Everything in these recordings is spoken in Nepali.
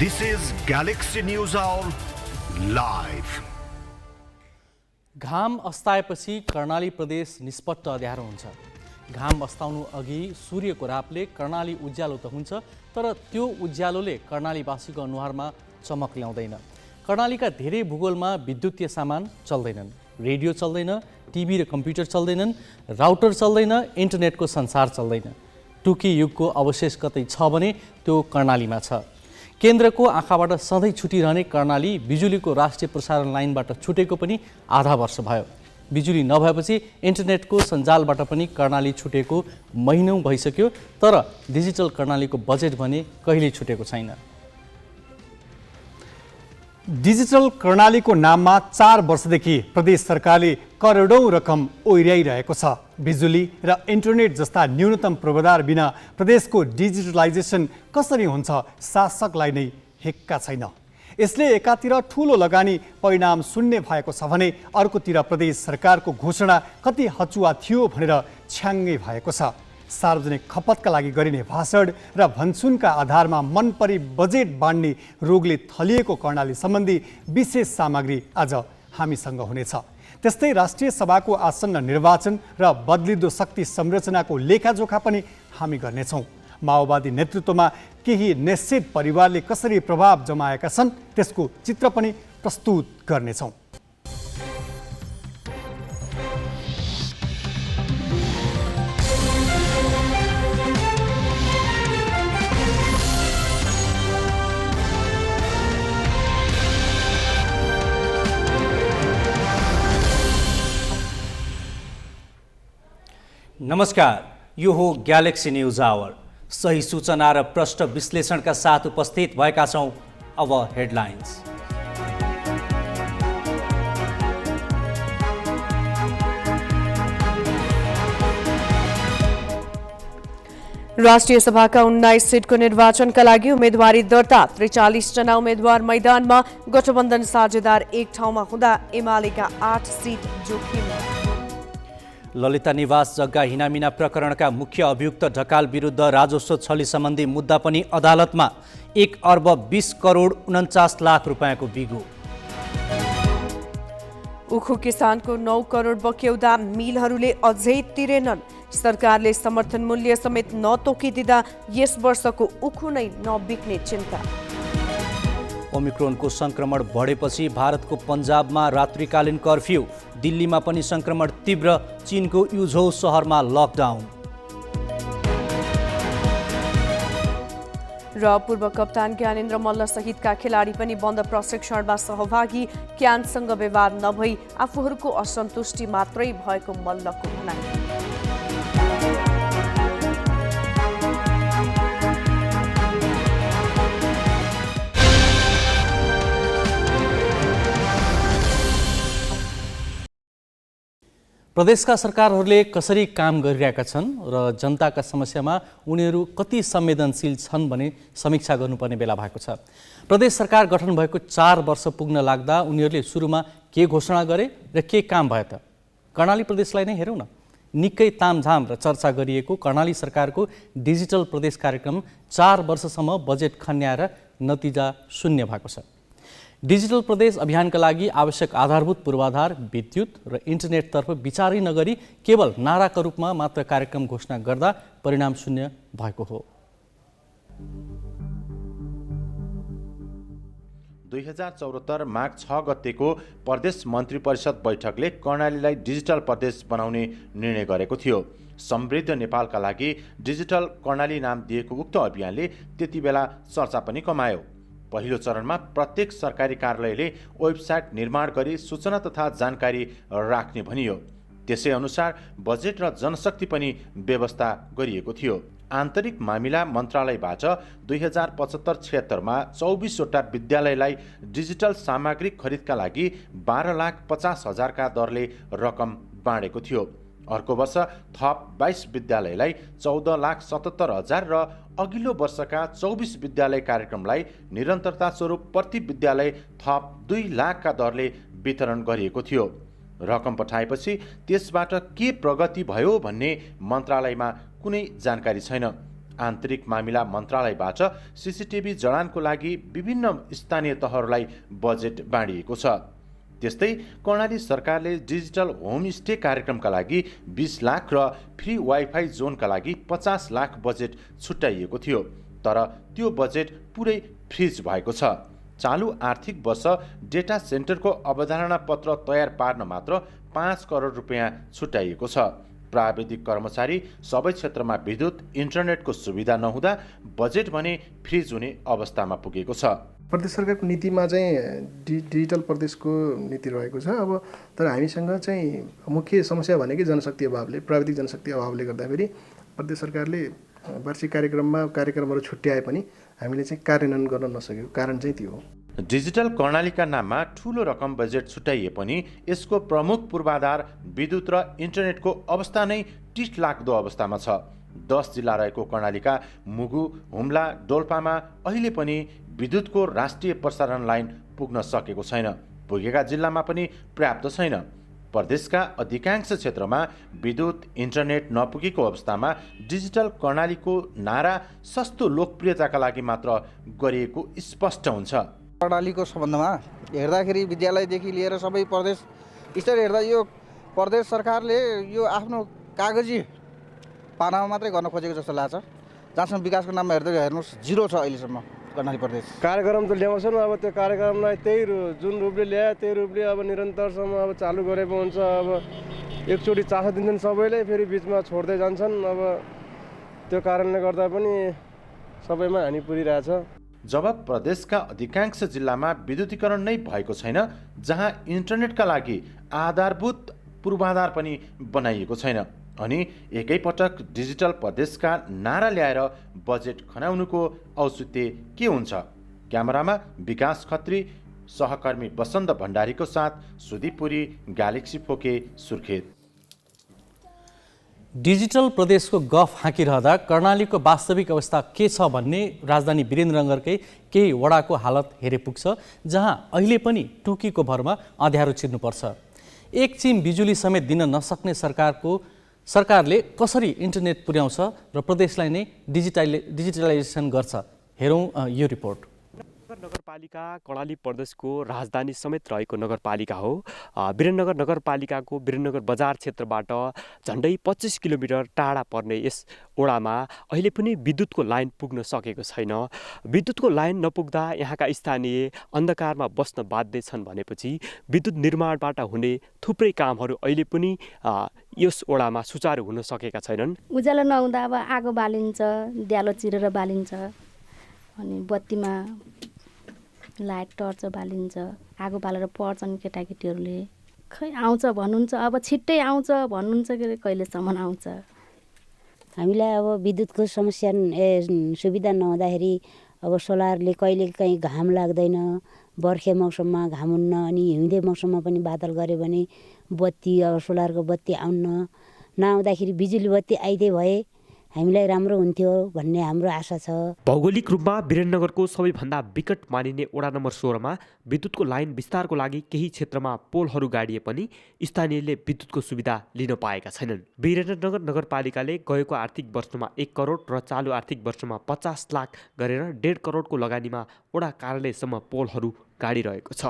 This is Galaxy News Hour live. घाम अस्ताएपछि कर्णाली प्रदेश निष्पट्ट अँध्यारो हुन्छ। घाम अस्ताउनु अघि सूर्यको रापले कर्णाली उज्यालो त हुन्छ, तर त्यो उज्यालोले कर्णालीवासीको अनुहारमा चमक ल्याउँदैन। कर्णालीका धेरै भूगोलमा विद्युतीय सामान चल्दैनन्, रेडियो चल्दैन, टिभी र कम्प्युटर चल्दैनन्, राउटर चल्दैन, इन्टरनेटको संसार चल्दैन। टुकी युगको अवशेष कतै छ भने त्यो कर्णालीमा छ। केन्द्रको आँखाबाट सधैँ छुटिरहने कर्णाली बिजुलीको राष्ट्रिय प्रसारण लाइनबाट छुटेको पनि आधा वर्ष भयो। बिजुली नभएपछि इन्टरनेटको सञ्जालबाट पनि कर्णाली छुटेको महिनौँ भइसक्यो, तर डिजिटल कर्णालीको बजेट भने कहिल्यै छुटेको छैन। डिजिटल कर्णालीको नाममा 4 वर्षदेखि प्रदेश सरकारले करोडौं रकम ओइर्याइरहेको छ। बिजुली र इन्टरनेट जस्ता न्यूनतम पूर्वाधार बिना प्रदेशको डिजिटलाइजेसन कसरी हुन्छ, शासकलाई नै हेक्का छैन। यसले एकातिर ठूलो लगानी परिणाम शून्य भएको छ भने अर्कोतिर प्रदेश सरकारको घोषणा कति हचुवा थियो भनेर छ्याङ्गै भएको छ। सार्वजनिक खपतका लागि गरिने भाषण र भन्छुनका आधारमा मनपरी बजेट बाँड्ने रोगले थलिएको कर्णाली सम्बन्धी विशेष सामग्री आज हामीसँग हुनेछ। त्यस्तै राष्ट्रिय सभाको आसन्न निर्वाचन र बदलिदो शक्ति संरचनाको लेखाजोखा पनि हामी गर्नेछौँ। माओवादी नेतृत्वमा केही निश्चित परिवारले कसरी प्रभाव जमाएका छन् त्यसको चित्र पनि प्रस्तुत गर्नेछौँ। नमस्कार, यो हो ग्यालेक्सी न्यूज आवर। सही सूचना र प्रष्ट विश्लेषणका साथ उपस्थित भएका छौँ। अब हेडलाइन्स। राष्ट्रिय सभाका 19 सिटको निर्वाचनका लागि उम्मेदवारी दर्ता। 43 जना उम्मेद्वार मैदानमा। गठबन्धन साझेदार एक ठाउँमा हुँदा एमालेका 8 सिट जोखिममा। ललिता निवास जग्गा हिनामिना प्रकरणका मुख्य अभियुक्त ढकाल विरुद्ध राजस्व छली सम्बन्धी मुद्दा पनि अदालतमा। 1 अर्ब 20 करोड 49 लाख रुपियाँको बिगो। उखु किसानको 9 करोड बक्यौदा मिलहरूले अझै तिरेनन्। सरकारले समर्थन मूल्य समेत नतोकिदिँदा यस वर्षको उखु नै नबिक्ने चिन्ता। ओमिक्रोनको संक्रमण बढेपछि भारतको पन्जाबमा रात्रिकालीन कर्फ्यू। दिल्लीमा पनि संक्रमण तीव्र। चीनको युझौ सहरमा लकडाउन। र पूर्व कप्तान ज्ञानेन्द्र मल्ल सहितका खेलाडी पनि बन्द प्रशिक्षणमा सहभागी। क्यानसँग विवाद नभई आफूहरूको असन्तुष्टि मात्रै भएको मल्लको भनाइ। प्रदेशका सरकारहरूले कसरी काम गरिरहेका छन् र जनताका समस्यामा उनीहरू कति संवेदनशील छन् भने समीक्षा गर्नुपर्ने बेला भएको छ। प्रदेश सरकार गठन भएको 4 वर्ष पुग्न लाग्दा उनीहरूले सुरुमा के घोषणा गरे र के काम भयो त? कर्णाली प्रदेशलाई नै हेरौँ न। निकै तामझाम र चर्चा गरिएको कर्णाली सरकारको डिजिटल प्रदेश कार्यक्रम 4 वर्षसम्म बजेट खन्याएर नतिजा शून्य भएको छ। डिजिटल प्रदेश अभियानका लागि आवश्यक आधारभूत पूर्वाधार, विद्युत र इन्टरनेटतर्फ विचारै नगरी केवल नाराका रूपमा मात्र कार्यक्रम घोषणा गर्दा परिणाम शून्य भएको हो। 2074 माघ 6 गतेको प्रदेश मन्त्री परिषद बैठकले कर्णालीलाई डिजिटल प्रदेश बनाउने निर्णय गरेको थियो। समृद्ध नेपालका लागि डिजिटल कर्णाली नाम दिएको उक्त अभियानले त्यति बेला चर्चा पनि कमायो। पहिलो चरणमा प्रत्येक सरकारी कार्यालयले वेबसाइट निर्माण गरी सूचना तथा जानकारी राख्ने भनियो। त्यसै अनुसार बजेट र जनशक्ति पनि व्यवस्था गरिएको थियो। आन्तरिक मामिला मन्त्रालयबाट 2075-76 मा 24 वटा विद्यालयलाई डिजिटल सामग्री खरिदका लागि 12,50,000 का दरले रकम बाँडेको थियो। अर्को वर्ष थप 22 विद्यालयलाई 14,77,000 र अघिल्लो वर्षका 24 विद्यालय कार्यक्रमलाई निरन्तरता स्वरूप प्रति विद्यालय थप 2 लाख का दरले वितरण गरिएको थियो। रकम पठाएपछि त्यसबाट के प्रगति भयो भन्ने मन्त्रालयमा कुनै जानकारी छैन। आन्तरिक मामिला मन्त्रालयबाट सीसीटीभी जडानको लागि विभिन्न स्थानीय तहहरूलाई बजेट बाँडिएको छ। त्यस्तै कर्णाली सरकारले डिजिटल होमस्टे कार्यक्रमका लागि 20 लाख र फ्री वाइफाई जोनका लागि 50 लाख बजेट छुट्याइएको थियो, तर त्यो बजेट पुरै फ्रिज भएको छ। चालु आर्थिक वर्ष डेटा सेन्टरको अवधारणा पत्र तयार पार्न मात्र 5 करोड रुपियाँ छुट्याइएको छ। प्राविधिक कर्मचारी सबै क्षेत्रमा विद्युत इन्टरनेटको सुविधा नहुँदा बजेट भने फ्रिज हुने अवस्थामा पुगेको छ। प्रदेश सरकारको नीतिमा चाहिँ डिजिटल प्रदेशको नीति रहेको छ। अब तर हामीसँग चाहिँ मुख्य समस्या भनेकै जनशक्ति अभावले, प्राविधिक जनशक्ति अभावले गर्दाखेरि प्रदेश सरकारले वार्षिक कार्यक्रमहरू छुट्याए पनि हामीले चाहिँ कार्यान्वयन गर्न नसकेको कारण चाहिँ त्यो हो। डिजिटल कर्णालीका नाममा ठूलो रकम बजेट छुट्याइए पनि यसको प्रमुख पूर्वाधार विद्युत र इन्टरनेटको अवस्था नै टिट लाग्दो अवस्थामा छ। 10 जिल्ला रहेको कर्णालीका मुगु, हुम्ला, डोल्पामा अहिले पनि विद्युतको राष्ट्रिय प्रसारण लाइन पुग्न सकेको छैन। पुगेका जिल्लामा पनि पर्याप्त छैन। प्रदेशका अधिकांश क्षेत्रमा विद्युत इन्टरनेट नपुगेको अवस्थामा डिजिटल कर्णालीको नारा सस्तो लोकप्रियताका लागि मात्र गरिएको स्पष्ट हुन्छ। कर्णालीको सम्बन्धमा हेर्दाखेरि विद्यालयदेखि लिएर सबै प्रदेश स्तर हेर्दा यो प्रदेश सरकारले यो आफ्नो कागजी पानामा मात्रै गर्न खोजेको जस्तो लाग्छ। जहाँसम्म विकासको नाममा हेर्नुहोस् 0 छ अहिलेसम्म कर्णाली प्रदेश। कार्यक्रम त ल्याउँछन्, अब त्यो कार्यक्रमलाई त्यही जुन रूपले ल्याए त्यही रूपले अब निरन्तरसम्म अब चालु गरेको हुन्छ। अब एकचोटि चासो दिन्छन् सबैले, फेरि बिचमा छोड्दै जान्छन्। अब त्यो कारणले गर्दा पनि सबैमा हानि पुगिरहेछ। जब प्रदेशका अधिकांश जिल्लामा विद्युतीकरण नै भएको छैन, जहाँ इन्टरनेटका लागि आधारभूत पूर्वाधार पनि बनाइएको छैन, अनि एकैपटक डिजिटल प्रदेशका नारा ल्याएर बजेट खनाउनुको औचित्य के हुन्छ? क्यामेरामा विकास खत्री, सहकर्मी बसन्त भण्डारीको साथ सुदीपुरी, ग्यालेक्सी फोके, सुर्खेत। डिजिटल प्रदेशको गफ हाँकिरहँदा कर्णालीको वास्तविक अवस्था के छ भन्ने राजधानी वीरेन्द्रनगरकै केही वडाको हालत हेरे पुग्छ, जहाँ अहिले पनि टुकीको भरमा अँध्यारो चिर्नुपर्छ। एक चिम बिजुली समेत दिन नसक्ने सरकारले कसरी इन्टरनेट पुर्याउँछ र प्रदेशलाई नै डिजिटलाइजेसन गर्छ? हेरौँ यो रिपोर्ट। नगरपालिका कर्णाली प्रदेशको राजधानी समेत रहेको नगरपालिका हो। वीरेन्द्रनगर नगरपालिकाको वीरेन्द्रनगर बजार क्षेत्रबाट झन्डै 25 किलोमिटर टाढा पर्ने यस ओडामा अहिले पनि विद्युतको लाइन पुग्न सकेको छैन। विद्युतको लाइन नपुग्दा यहाँका स्थानीय अन्धकारमा बस्न बाध्य छन् भनेपछि विद्युत निर्माणबाट हुने थुप्रै कामहरू अहिले पनि यस ओडामा सुचारू हुन सकेका छैनन्। उज्यालो नहुँदा अब आगो बालिन्छ, द्यालो चिरेर बालिन्छ, अनि बत्तीमा लाइट टर्च बालिन्छ, आगो बालेर पढ्छन् केटाकेटीहरूले। खै आउँछ भन्नुहुन्छ, अब छिट्टै आउँछ भन्नुहुन्छ के अरे, कहिलेसम्म आउँछ? हामीलाई अब विद्युतको समस्या सुविधा नहुँदाखेरि अब सोलरले कहिले काहीँ घाम लाग्दैन, बर्खे मौसममा घाम हुन्न, अनि हिउँदे मौसममा पनि बादल गऱ्यो भने बत्ती अब सोलरको बत्ती नआउँदाखेरि बिजुली बत्ती आइदिए भए हामीलाई राम्रो हुन्थ्यो भन्ने हाम्रो आशा छ। भौगोलिक रूपमा वीरेन्द्रनगरको सबैभन्दा विकट मानिने वडा नम्बर 16मा विद्युतको लाइन विस्तारको लागि केही क्षेत्रमा पोलहरू गाडिए पनि स्थानीयले विद्युतको सुविधा लिन पाएका छैनन्। वीरेन्द्रनगर नगरपालिकाले गएको आर्थिक वर्षमा 1 करोड र चालु आर्थिक वर्षमा 50 लाख गरेर 1.5 करोडको लगानीमा वडा कार्यालयसम्म पोलहरू गाडिरहेको छ।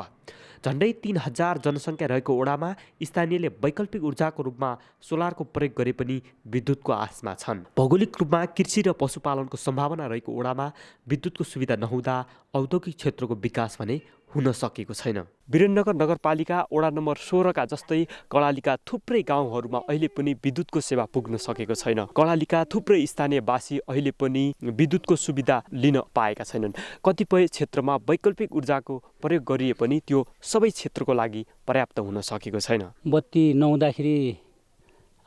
झन्डै 3000 जनसङ्ख्या रहेको ओडामा स्थानीयले वैकल्पिक ऊर्जाको रूपमा सोलरको प्रयोग गरे पनि विद्युतको आशमा छन्। भौगोलिक रूपमा कृषि र पशुपालनको सम्भावना रहेको ओडामा विद्युतको सुविधा नहुँदा औद्योगिक क्षेत्रको विकास भने हुन सकेको छैन। वीरेन्द्रनगर नगरपालिका वडा नम्बर 16का जस्तै कर्णालीका थुप्रै गाउँहरूमा अहिले पनि विद्युतको सेवा पुग्न सकेको छैन। कर्णालीका थुप्रै स्थानीयवासी अहिले पनि विद्युतको सुविधा लिन पाएका छैनन्। कतिपय क्षेत्रमा वैकल्पिक ऊर्जाको प्रयोग गरिए पनि त्यो सबै क्षेत्रको लागि पर्याप्त हुन सकेको छैन। बत्ती नहुँदाखेरि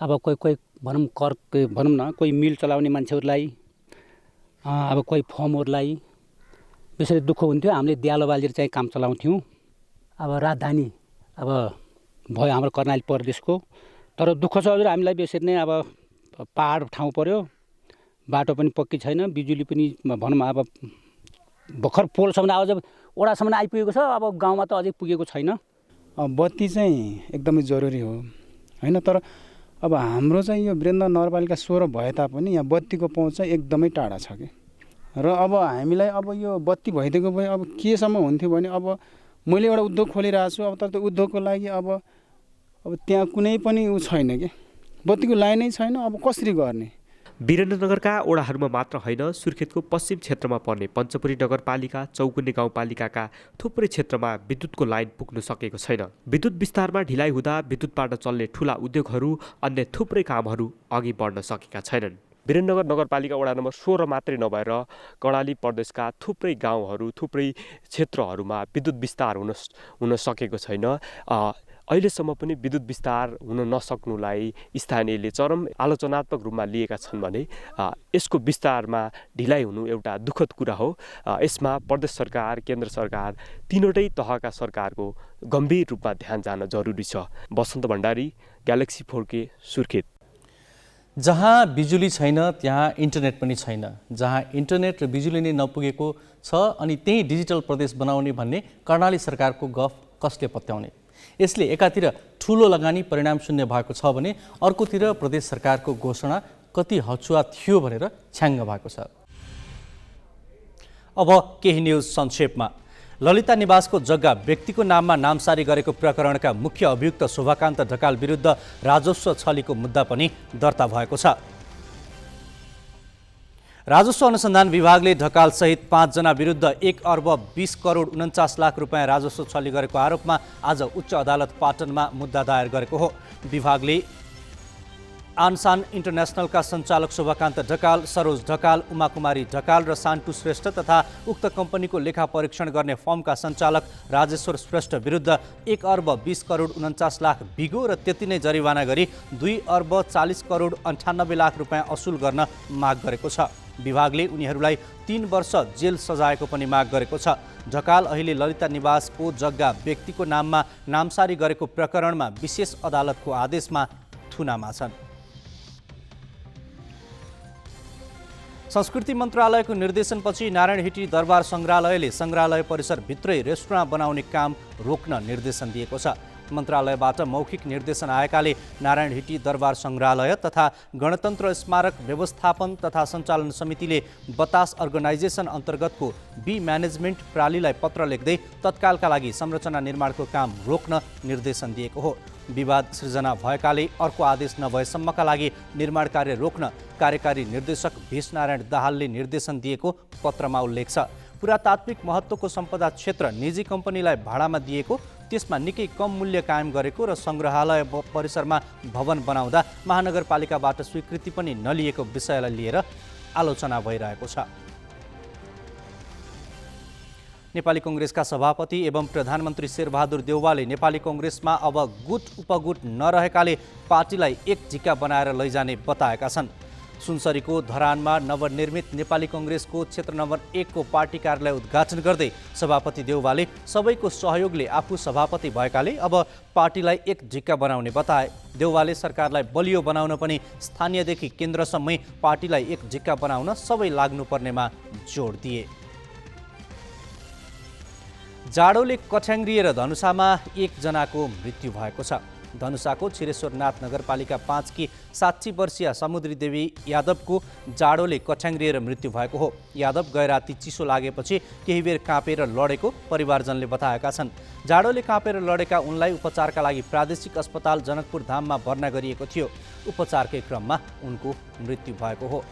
अब कोही भनौँ न कोही मिल चलाउने मान्छेहरूलाई, अब कोही फर्महरूलाई बेसरी दुःख हुन्थ्यो। हामीले द्यालो बालेर चाहिँ काम चलाउँथ्यौँ। अब राजधानी अब भयो हाम्रो कर्णाली प्रदेशको, तर दुःख छ हजुर हामीलाई बेसरी नै। अब पहाड ठाउँ पर्यो, बाटो पनि पक्की छैन, बिजुली पनि भनौँ अब भर्खर पोलसम्म आज ओडासम्म आइपुगेको छ, अब गाउँमा त अझै पुगेको छैन। बत्ती चाहिँ एकदमै जरुरी हो होइन, तर अब हाम्रो चाहिँ यो वीरेन्द्र नगरपालिका 16 भए तापनि यहाँ बत्तीको पहुँच चाहिँ एकदमै टाढा छ कि र अब हामीलाई अब यो बत्ती भइदिएको भए अब केसम्म हुन्थ्यो भने अब मैले एउटा उद्योग खोलिरहेको छु अब तर त्यो उद्योगको लागि अब त्यहाँ कुनै पनि उ छैन कि बत्तीको लाइनै छैन अब कसरी गर्ने। वीरेन्द्रनगरका ओडाहरूमा मात्र होइन, सुर्खेतको पश्चिम क्षेत्रमा पर्ने पञ्चपुरी नगरपालिका, चौकुने गाउँपालिकाका थुप्रै क्षेत्रमा विद्युतको लाइन पुग्न सकेको छैन। विद्युत विस्तारमा ढिलाइ हुँदा विद्युतबाट चल्ने ठुला उद्योगहरू, अन्य थुप्रै कामहरू अघि बढ्न सकेका छैनन्। वीरेन्द्रनगर नगरपालिका वडा नम्बर 16 मात्रै नभएर कर्णाली प्रदेशका थुप्रै गाउँहरू, थुप्रै क्षेत्रहरूमा विद्युत विस्तार हुन सकेको छैन। अहिलेसम्म पनि विद्युत विस्तार हुन नसक्नुलाई स्थानीयले चरम आलोचनात्मक रूपमा लिएका छन् भने यसको विस्तारमा ढिलाइ हुनु एउटा दुःखद कुरा हो। यसमा प्रदेश सरकार, केन्द्र सरकार, तीनवटै तहका सरकारको गम्भीर रूपमा ध्यान जान जरुरी छ। बसन्त भण्डारी, ग्यालेक्सी 4K, सुर्खेत। जहाँ बिजुली छैन त्यहाँ इन्टरनेट पनि छैन, जहाँ इन्टरनेट र बिजुली नै नपुगेको छ अनि त्यही डिजिटल प्रदेश बनाउने भन्ने कर्णाली सरकारको गफ कसले पत्याउने? यसले एकातिर ठुलो लगानी परिणाम शून्य भएको छ भने अर्कोतिर प्रदेश सरकारको घोषणा कति हचुवा थियो भनेर छ्याङ्ग भएको छ। अब केही न्युज संक्षेपमा। ललिता निवासको जग्गा व्यक्तिको नाममा नामसारी गरेको प्रकरणका मुख्य अभियुक्त शोभाकान्त ढकाल विरुद्ध राजस्व छलीको मुद्दा पनि दर्ता भएको छ। राजस्व अनुसन्धान विभागले ढकालसहित 5 जना विरुद्ध 1 अर्ब 20 करोड 49 लाख रुपियाँ राजस्व छली गरेको आरोपमा आज उच्च अदालत पाटनमा मुद्दा दायर गरेको हो। विभागले आनसान इन्टरनेसनलका सञ्चालक शोभाकान्त ढकाल, सरोज ढकाल, उमाकुमारी ढकाल र सान्टु श्रेष्ठ तथा उक्त कम्पनीको लेखा परीक्षण गर्ने फर्मका सञ्चालक राजेश्वर श्रेष्ठ विरुद्ध 1 अर्ब 20 करोड 49 लाख बिगो र त्यति नै जरिवाना गरी 2 अर्ब 40 करोड 98 लाख रुपियाँ असुल गर्न माग गरेको छ। विभागले उनीहरूलाई 3 वर्ष जेल सजायको पनि माग गरेको छ। ढकाल अहिले ललिता निवासको जग्गा व्यक्तिको नाममा नामसारी गरेको प्रकरणमा विशेष अदालतको आदेशमा थुनामा छन्। संस्कृति मन्त्रालयको निर्देशनपछि नारायणहिटी दरबार सङ्ग्रहालयले सङ्ग्रहालय परिसरभित्रै रेस्टुराँ बनाउने काम रोक्न निर्देशन दिएको छ। मन्त्रालयबाट मौखिक निर्देशन आएकाले नारायणहिटी दरबार सङ्ग्रहालय तथा गणतन्त्र स्मारक व्यवस्थापन तथा सञ्चालन समितिले बतास अर्गनाइजेसन अन्तर्गतको बी म्यानेजमेन्ट प्रालीलाई पत्र लेख्दै तत्कालका लागि संरचना निर्माणको काम रोक्न निर्देशन दिएको हो। विवाद सृजना भएकाले अर्को आदेश नभएसम्मका लागि निर्माण कार्य रोक्न कार्यकारी निर्देशक भेषनारायण दाहालले निर्देशन दिएको पत्रमा उल्लेख छ। पुरातात्विक महत्त्वको सम्पदा क्षेत्र निजी कम्पनीलाई भाडामा दिएको, त्यसमा निकै कम मूल्य कायम गरेको र सङ्ग्रहालय परिसरमा भवन बनाउँदा महानगरपालिकाबाट स्वीकृति पनि नलिएको विषयलाई लिएर आलोचना भइरहेको छ। नेपाली कङ्ग्रेसका सभापति एवं प्रधानमन्त्री शेरबहादुर देउवाले नेपाली कङ्ग्रेसमा अब गुट उपगुट नरहेकाले पार्टीलाई एक झिक्का बनाएर लैजाने बताएका छन्। सुनसरीको धरानमा नवनिर्मित नेपाली कङ्ग्रेसको क्षेत्र नम्बर 1 को पार्टी कार्यालय उद्घाटन गर्दै सभापति देउवाले सबैको सहयोगले आफू सभापति भएकाले अब पार्टीलाई एक झिक्का बनाउने बताए। देउवाले सरकारलाई बलियो बनाउन पनि स्थानीयदेखि केन्द्रसम्मै पार्टीलाई एक झिक्का बनाउन सबै लाग्नुपर्नेमा जोड दिए। जाडोले कठ्याङ्ग्रिएर धनुषामा 1 जनाको मृत्यु भएको छ। धनुषाको छिरेश्वरनाथ नगरपालिका 5 की 60 वर्षीय समुद्री देवी यादवको जाडोले कठ्याङ्ग्रिएर मृत्यु भएको हो। यादव गैराती चिसो लागेपछि केही बेर काँपेर लडेको परिवारजनले बताएका छन्। जाडोले काँपेर लडेका उनलाई उपचारका लागि प्रादेशिक अस्पताल जनकपुर धाममा भर्ना गरिएको थियो। उपचारकै क्रममा उनको मृत्यु भएको हो।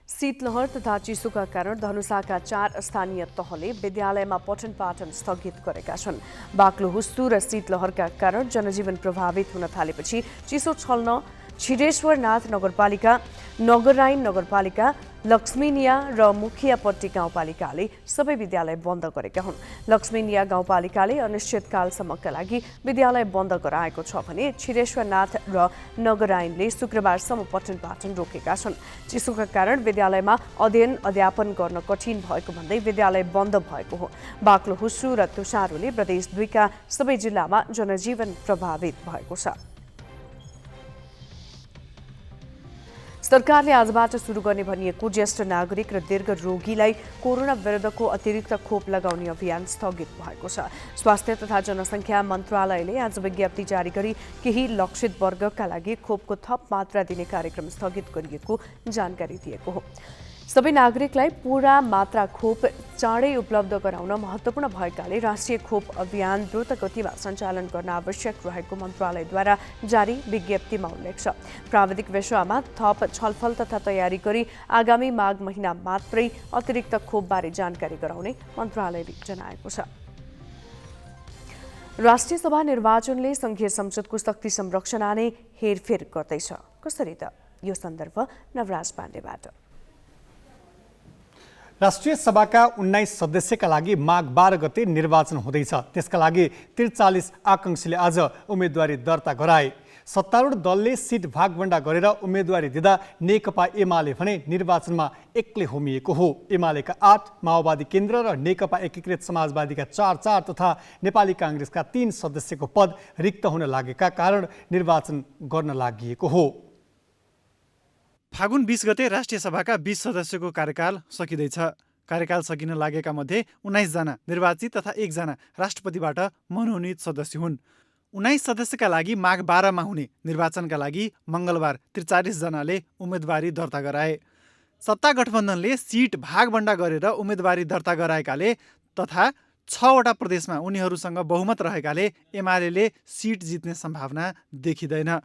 शीतलहर तथा चिसोका कारण धनुषाका 4 स्थानीय तहले विद्यालयमा पठन पाठन स्थगित गरेका छन्। बाक्लो हुस्सु र शीतलहरका कारण जनजीवन प्रभावित हुन थालेपछि चिसो छल्न छिरेश्वरनाथ नगरपालिका, नगराइन नगरपालिका, लक्ष्मीनिया र मुखियापट्टी गाउँपालिकाले सबै विद्यालय बन्द गरेका हुन्। लक्ष्मीनिया गाउँपालिकाले अनिश्चितकालसम्मका लागि विद्यालय बन्द गराएको छ भने छिरेश्वरनाथ र नगराइनले शुक्रबारसम्म पठन पाठन रोकेका छन्। चिसोका कारण विद्यालयमा अध्ययन अध्यापन गर्न कठिन भएको भन्दै विद्यालय बन्द भएको हो। बाक्लो हुस्सु र तुषारोले प्रदेश 2 का सबै जिल्लामा जनजीवन प्रभावित भएको छ। सरकारले आजबाट सुरु गर्ने भनिएको ज्येष्ठ नागरिक र दीर्घ रोगीलाई कोरोना विरुद्धको अतिरिक्त खोप लगाउने अभियान स्थगित भएको छ। स्वास्थ्य तथा जनसङ्ख्या मन्त्रालयले आज विज्ञप्ति जारी गरी केही लक्षित वर्गका लागि खोपको थप मात्रा दिने कार्यक्रम स्थगित गरिएको जानकारी दिएको हो। सबै नागरिकलाई पूरा मात्रा खोप चाँडै उपलब्ध गराउन महत्त्वपूर्ण भएकाले राष्ट्रिय खोप अभियान द्रुत गतिमा सञ्चालन गर्न आवश्यक रहेको मन्त्रालयद्वारा जारी विज्ञप्तिमा उल्लेख छ। प्राविधिक विषयमा थप छलफल तथा तयारी गरी आगामी माघ महिना मात्रै अतिरिक्त खोपबारे जानकारी गराउने मन्त्रालयले जनाएको छ। राष्ट्रिय सभा निर्वाचनले संघीय संसदको शक्ति संरक्षण आने हेरफेर गर्दैछ। कसरी त? यो सन्दर्भ नवराज पाण्डेबाट। राष्ट्रिय सभाका 19 सदस्यका लागि माघ 12 गते निर्वाचन हुँदैछ। त्यसका लागि 43 आकांक्षीले आज उम्मेदवारी दर्ता गराए। सत्तारूढ दलले सिट भागभण्डा गरेर उम्मेदवारी दिँदा नेकपा एमाले भने निर्वाचनमा एक्लै होमिएको हो। एमालेका 8, माओवादी केन्द्र र नेकपा एकीकृत समाजवादीका 4 तथा नेपाली काङ्ग्रेसका 3 सदस्यको पद रिक्त हुन लागेका कारण निर्वाचन गर्न लागि हो। फागुन 20 गते राष्ट्रिय सभाका 20 सदस्यको कार्यकाल सकिँदैछ। कार्यकाल सकिन लागेका मध्ये 19 जना निर्वाचित तथा 1 जना राष्ट्रपतिबाट मनोनित सदस्य हुन्। 19 सदस्यका लागि माघ 12 मा हुने निर्वाचनका लागि मङ्गलबार 43 जनाले उम्मेदवारी दर्ता गराए। सत्ता गठबन्धनले सिट भागभण्डा गरेर उम्मेदवारी दर्ता गराएकाले तथा 6 वटा प्रदेशमा उनीहरूसँग बहुमत रहेकाले एमाले सिट जित्ने सम्भावना देखिँदैन।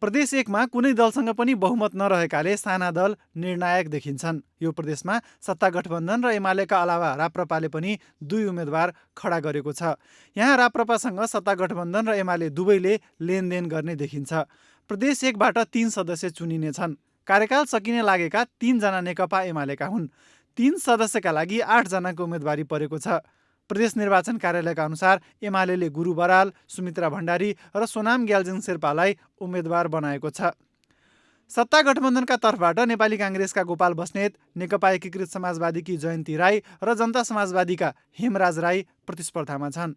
प्रदेश 1 मा कुनै दलसँग पनि बहुमत नरहेकाले साना दल निर्णायक देखिन्छन्। यो प्रदेशमा सत्ता गठबन्धन र एमालेका अलावा राप्रपाले पनि 2 उम्मेदवार खडा गरेको छ। यहाँ राप्रपासँग सत्ता गठबन्धन र एमाले दुवैले लेनदेन गर्ने देखिन्छ। प्रदेश 1 बाट 3 सदस्य चुनिनेछन्। कार्यकाल सकिने लागेका 3 जना नेकपा एमालेका हुन्। 3 सदस्यका लागि 8 जनाको उम्मेदवारी परेको छ। प्रदेश निर्वाचन कार्यालयका अनुसार एमाले गुरु बराल, सुमित्रा भण्डारी र सोनाम ग्याल्जिङ शेर्पालाई उम्मेदवार बनाएको छ। सत्ता गठबन्धनका तर्फबाट नेपाली काङ्ग्रेसका गोपाल बस्नेत, नेकपा एकीकृत समाजवादीकी जयन्ती राई र जनता समाजवादीका हेमराज राई प्रतिस्पर्धामा छन्।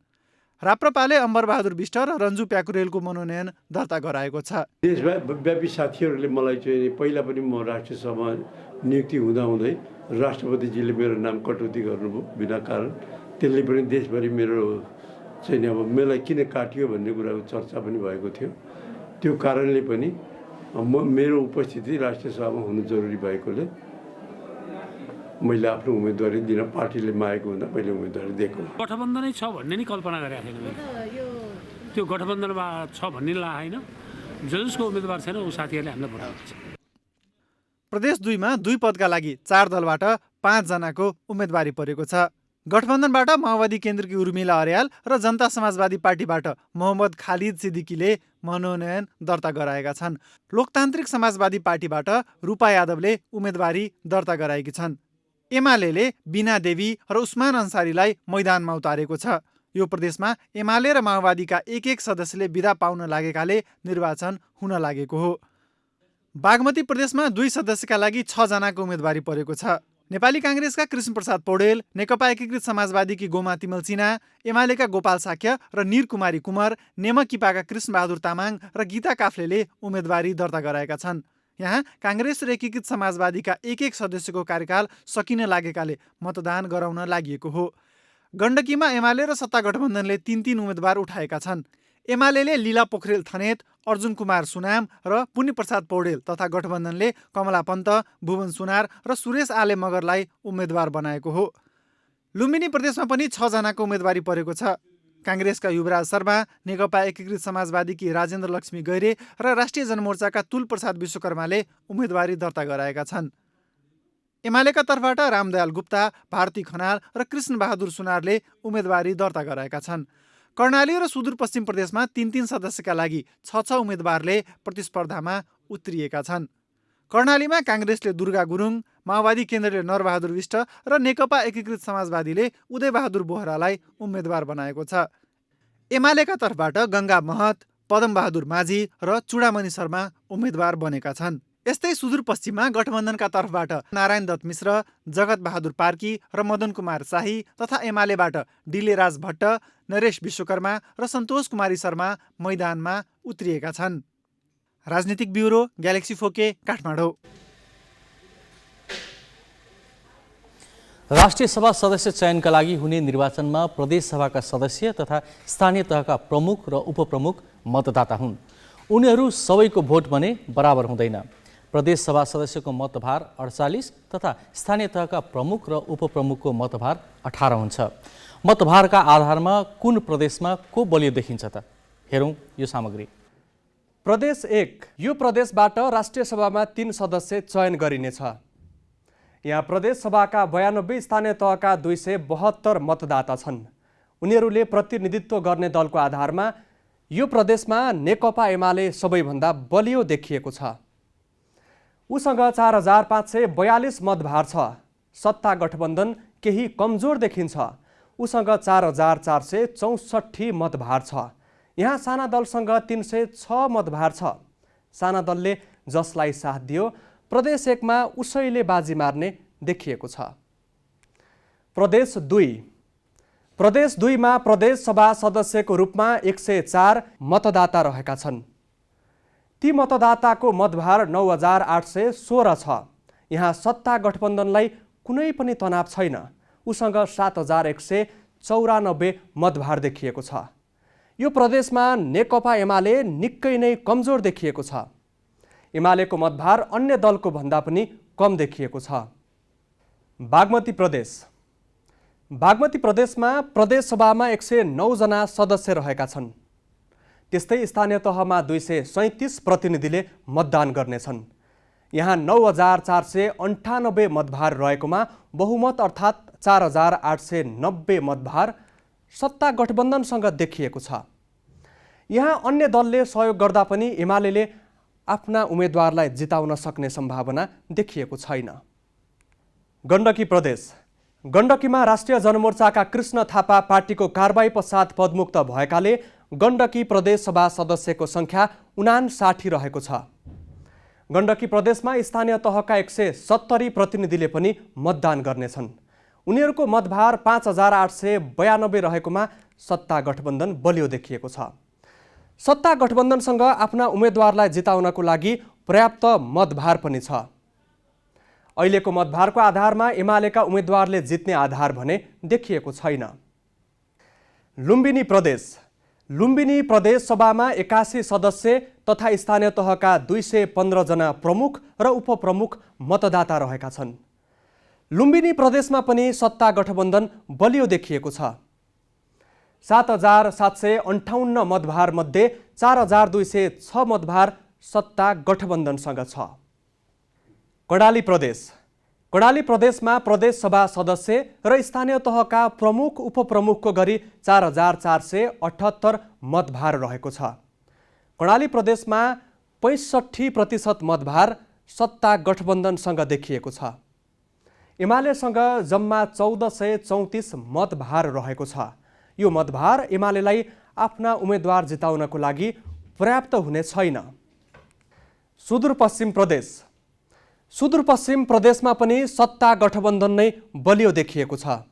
राप्रपाले अम्बरबहादुर बिष्ट र रन्जु प्याकुरेलको मनोनयन दर्ता गराएको छ। देशव्यापी साथीहरूले मलाई चाहिँ पहिला पनि म राष्ट्रिय सभा नियुक्ति हुँदाहुँदै राष्ट्रपतिजीले मेरो नाम कटौती गर्नुभयो बिना कारण। त्यसले पनि देशभरि मेरो चाहिँ अब मलाई किन काटियो भन्ने कुराको चर्चा पनि भएको थियो। त्यो कारणले पनि मेरो उपस्थिति राष्ट्रिय सभामा हुनु जरुरी भएकोले मैले आफ्नो उम्मेदवारी दिन पार्टीले मागेको हुँदा मैले उम्मेदवारी दिएको। गठबन्धनै छ भन्ने नि कल्पना गरेको थिएन मैले। त्यो गठबन्धनमा छ भन्ने लागेन। जसको उम्मेदवार छैन ऊ साथीहरूले हामीलाई भोटाउँछ। प्रदेश 2 मा 2 पदका लागि 4 दलबाट 5 जनाको उम्मेदवारी परेको छ। गठबन्धनबाट माओवादी केन्द्रकी उर्मिला अर्याल र जनता समाजवादी पार्टीबाट मोहम्मद खालिद सिद्दिकीले मनोनयन दर्ता गराएका छन्। लोकतान्त्रिक समाजवादी पार्टीबाट रूपा यादवले उम्मेदवारी दर्ता गराएकी छन्। एमाले बीना देवी र उस्मान अन्सारीलाई मैदानमा उतारेको छ। यो प्रदेशमा एमाले र माओवादीका 1 सदस्यले बिदा पाउन लागेकाले निर्वाचन हुन लागेको हो। बागमती प्रदेशमा 2 सदस्यका लागि 6 जनाको उम्मेदवारी परेको छ। नेपाली काङ्ग्रेसका कृष्णप्रसाद पौडेल, नेकपा एकीकृत समाजवादीकी गोमा तिमल सिन्हा, एमालेका गोपाल साक्य र निरकुमारी कुमार, नेमकिपाका कृष्णबहादुर तामाङ र गीता काफ्लेले उम्मेदवारी दर्ता गराएका छन्। यहाँ काङ्ग्रेस र एकीकृत समाजवादीका 1 सदस्यको कार्यकाल सकिन लागेकाले मतदान गराउन लागि हो। गण्डकीमा एमाले र सत्ता गठबन्धनले 3 उम्मेदवार उठाएका छन्। एमाले लीला पोखरेल थनेत, अर्जुन कुमार सुनाम र पुण्य प्रसाद पौडेल तथा गठबन्धनले कमला पन्त, भुवन सुनार र सुरेश आले मगरलाई उम्मेदवार बनाएको हो। लुम्बिनी प्रदेशमा पनि 6 जनाको उम्मेदवारी परेको छ। काङ्ग्रेसका युवराज शर्मा, नेकपा एकीकृत समाजवादीकी राजेन्द्र लक्ष्मी गैरे र राष्ट्रिय जनमोर्चाका तुलप्रसाद विश्वकर्माले उम्मेदवारी दर्ता गराएका छन्। एमालेका तर्फबाट रामदयाल गुप्ता, भारती खनाल र कृष्णबहादुर सुनारले उम्मेदवारी दर्ता गराएका छन्। कर्णाली र सुदूरपश्चिम प्रदेशमा 3 सदस्यका लागि 6 उम्मेदवारले प्रतिस्पर्धामा उत्रिएका छन्। कर्णालीमा काङ्ग्रेसले दुर्गा गुरुङ, माओवादी केन्द्रले नरबहादुर विष्ट र नेकपा एकीकृत समाजवादीले उदयबहादुर बोहरालाई उम्मेदवार बनाएको छ। एमालेका तर्फबाट गङ्गा महत, पदमबहादुर माझी र चुडामणि शर्मा उम्मेदवार बनेका छन्। यस्तै सुदूरपश्चिममा गठबन्धनका तर्फबाट नारायण दत्त मिश्र, जगत बहादुर पार्की र मदन कुमार शाही तथा एमालेबाट डिलेराज भट्ट, नरेश विश्वकर्मा र सन्तोष कुमारी शर्मा मैदानमा उत्रिएका छन्। राजनीतिक ब्युरो, ग्यालेक्सी फोके, काठमाडौँ। राष्ट्रिय सभा सदस्य चयनका लागि हुने निर्वाचनमा प्रदेश सभाका सदस्य तथा स्थानीय तहका प्रमुख र उपप्रमुख मतदाता हुन्। उनीहरू सबैको भोट भने बराबर हुँदैन। प्रदेश सभा सदस्यको मतभार 48 तथा स्थानीय तहका प्रमुख र उपप्रमुखको मतभार 18 हुन्छ। मतभारका आधारमा कुन प्रदेशमा को बलियो देखिन्छ त? हेरौँ यो सामग्री। प्रदेश 1, यो प्रदेशबाट राष्ट्रिय सभामा 3 सदस्य चयन गरिनेछ। यहाँ प्रदेश सभाका 92 स्थानीय तहका 272 मतदाता छन्। उनीहरूले प्रतिनिधित्व गर्ने दलको आधारमा यो प्रदेशमा नेकपा एमाले सबैभन्दा बलियो देखिएको छ। उसँग 4542 मतभार छ। सत्ता गठबन्धन केही कमजोर देखिन्छ। उसँग 4464 मतभार छ। यहाँ साना दलसँग 306 मतभार छ। साना दलले जसलाई साथ दियो प्रदेश 1 मा उसैले बाजी मार्ने देखिएको छ। प्रदेश 2, प्रदेश 2 मा प्रदेश सभा सदस्यको रूपमा 104 मतदाता रहेका छन्। ती मतदाताको मतभार 9816 छ। यहाँ सत्ता गठबन्धनलाई कुनै पनि तनाव छैन। उसँग 7194 मतभार देखिएको छ। यो प्रदेशमा नेकपा एमाले निकै नै कमजोर देखिएको छ। एमालेको मतभार अन्य दलको भन्दा पनि कम देखिएको छ। बागमती प्रदेश, बागमती प्रदेशमा प्रदेश सभामा 109 जना सदस्य रहेका छन्। त्यस्तै स्थानीय तहमा 237 प्रतिनिधिले मतदान गर्नेछन्। यहाँ 9498 मतभार रहेकोमा बहुमत अर्थात् 4890 मतभार सत्ता गठबन्धनसँग देखिएको छ। यहाँ अन्य दलले सहयोग गर्दा पनि एमाले आफ्ना उम्मेदवारलाई जिताउन सक्ने सम्भावना देखिएको छैन। गण्डकी प्रदेश, गण्डकीमा राष्ट्रिय जनमोर्चाका कृष्ण थापा पार्टीको कारबाही पश्चात पदमुक्त भएकाले गण्डकी प्रदेश सभा सदस्यको संख्या 59 रहेको छ। गण्डकी प्रदेशमा स्थानीय तहका 170 प्रतिनिधिले पनि मतदान गर्नेछन्। उनीहरूको मतभार 5892 रहेकोमा सत्ता गठबन्धन बलियो देखिएको छ। सत्ता गठबन्धनसँग आफ्ना उम्मेदवारलाई जिताउनको लागि पर्याप्त मतभार पनि छ। अहिलेको मतभारको आधारमा एमालेका उम्मेदवारले जित्ने आधार भने देखिएको छैन। लुम्बिनी प्रदेश, लुम्बिनी प्रदेश सभामा 81 सदस्य तथा स्थानीय तहका 215 जना प्रमुख र उपप्रमुख मतदाता रहेका छन्। लुम्बिनी प्रदेशमा पनि सत्ता गठबन्धन बलियो देखिएको छ। 7758 मतभार मध्ये 4206 मतभार सत्ता गठबन्धनसँग छ। कर्णाली प्रदेश, कर्णाली प्रदेशमा प्रदेश सभा सदस्य र स्थानीय तहका प्रमुख उपप्रमुखको गरी 4478 मतभार रहेको छ। कर्णाली प्रदेशमा 65% मतभार सत्ता गठबन्धनसँग देखिएको छ। एमालेसँग जम्मा 1434 मतभार रहेको छ। यो मतभार एमालेलाई आफ्ना उम्मेदवार जिताउनको लागि पर्याप्त हुने छैन। सुदूरपश्चिम प्रदेश, सुदूरपश्चिम प्रदेशमा पनि सत्ता गठबन्धन नै बलियो देखिएको छ।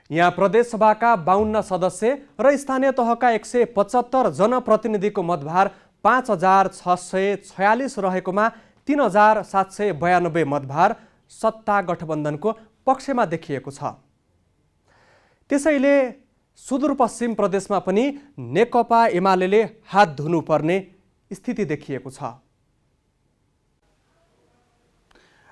यहाँ प्रदेश सभाका 52 सदस्य र स्थानीय तहका 175 जनप्रतिनिधिको मतभार 5646 रहेकोमा 3792 मतभार सत्ता गठबन्धनको पक्षमा देखिएको छ। त्यसैले सुदूरपश्चिम प्रदेशमा पनि नेकपा एमाले हात धुनुपर्ने स्थिति देखिएको छ।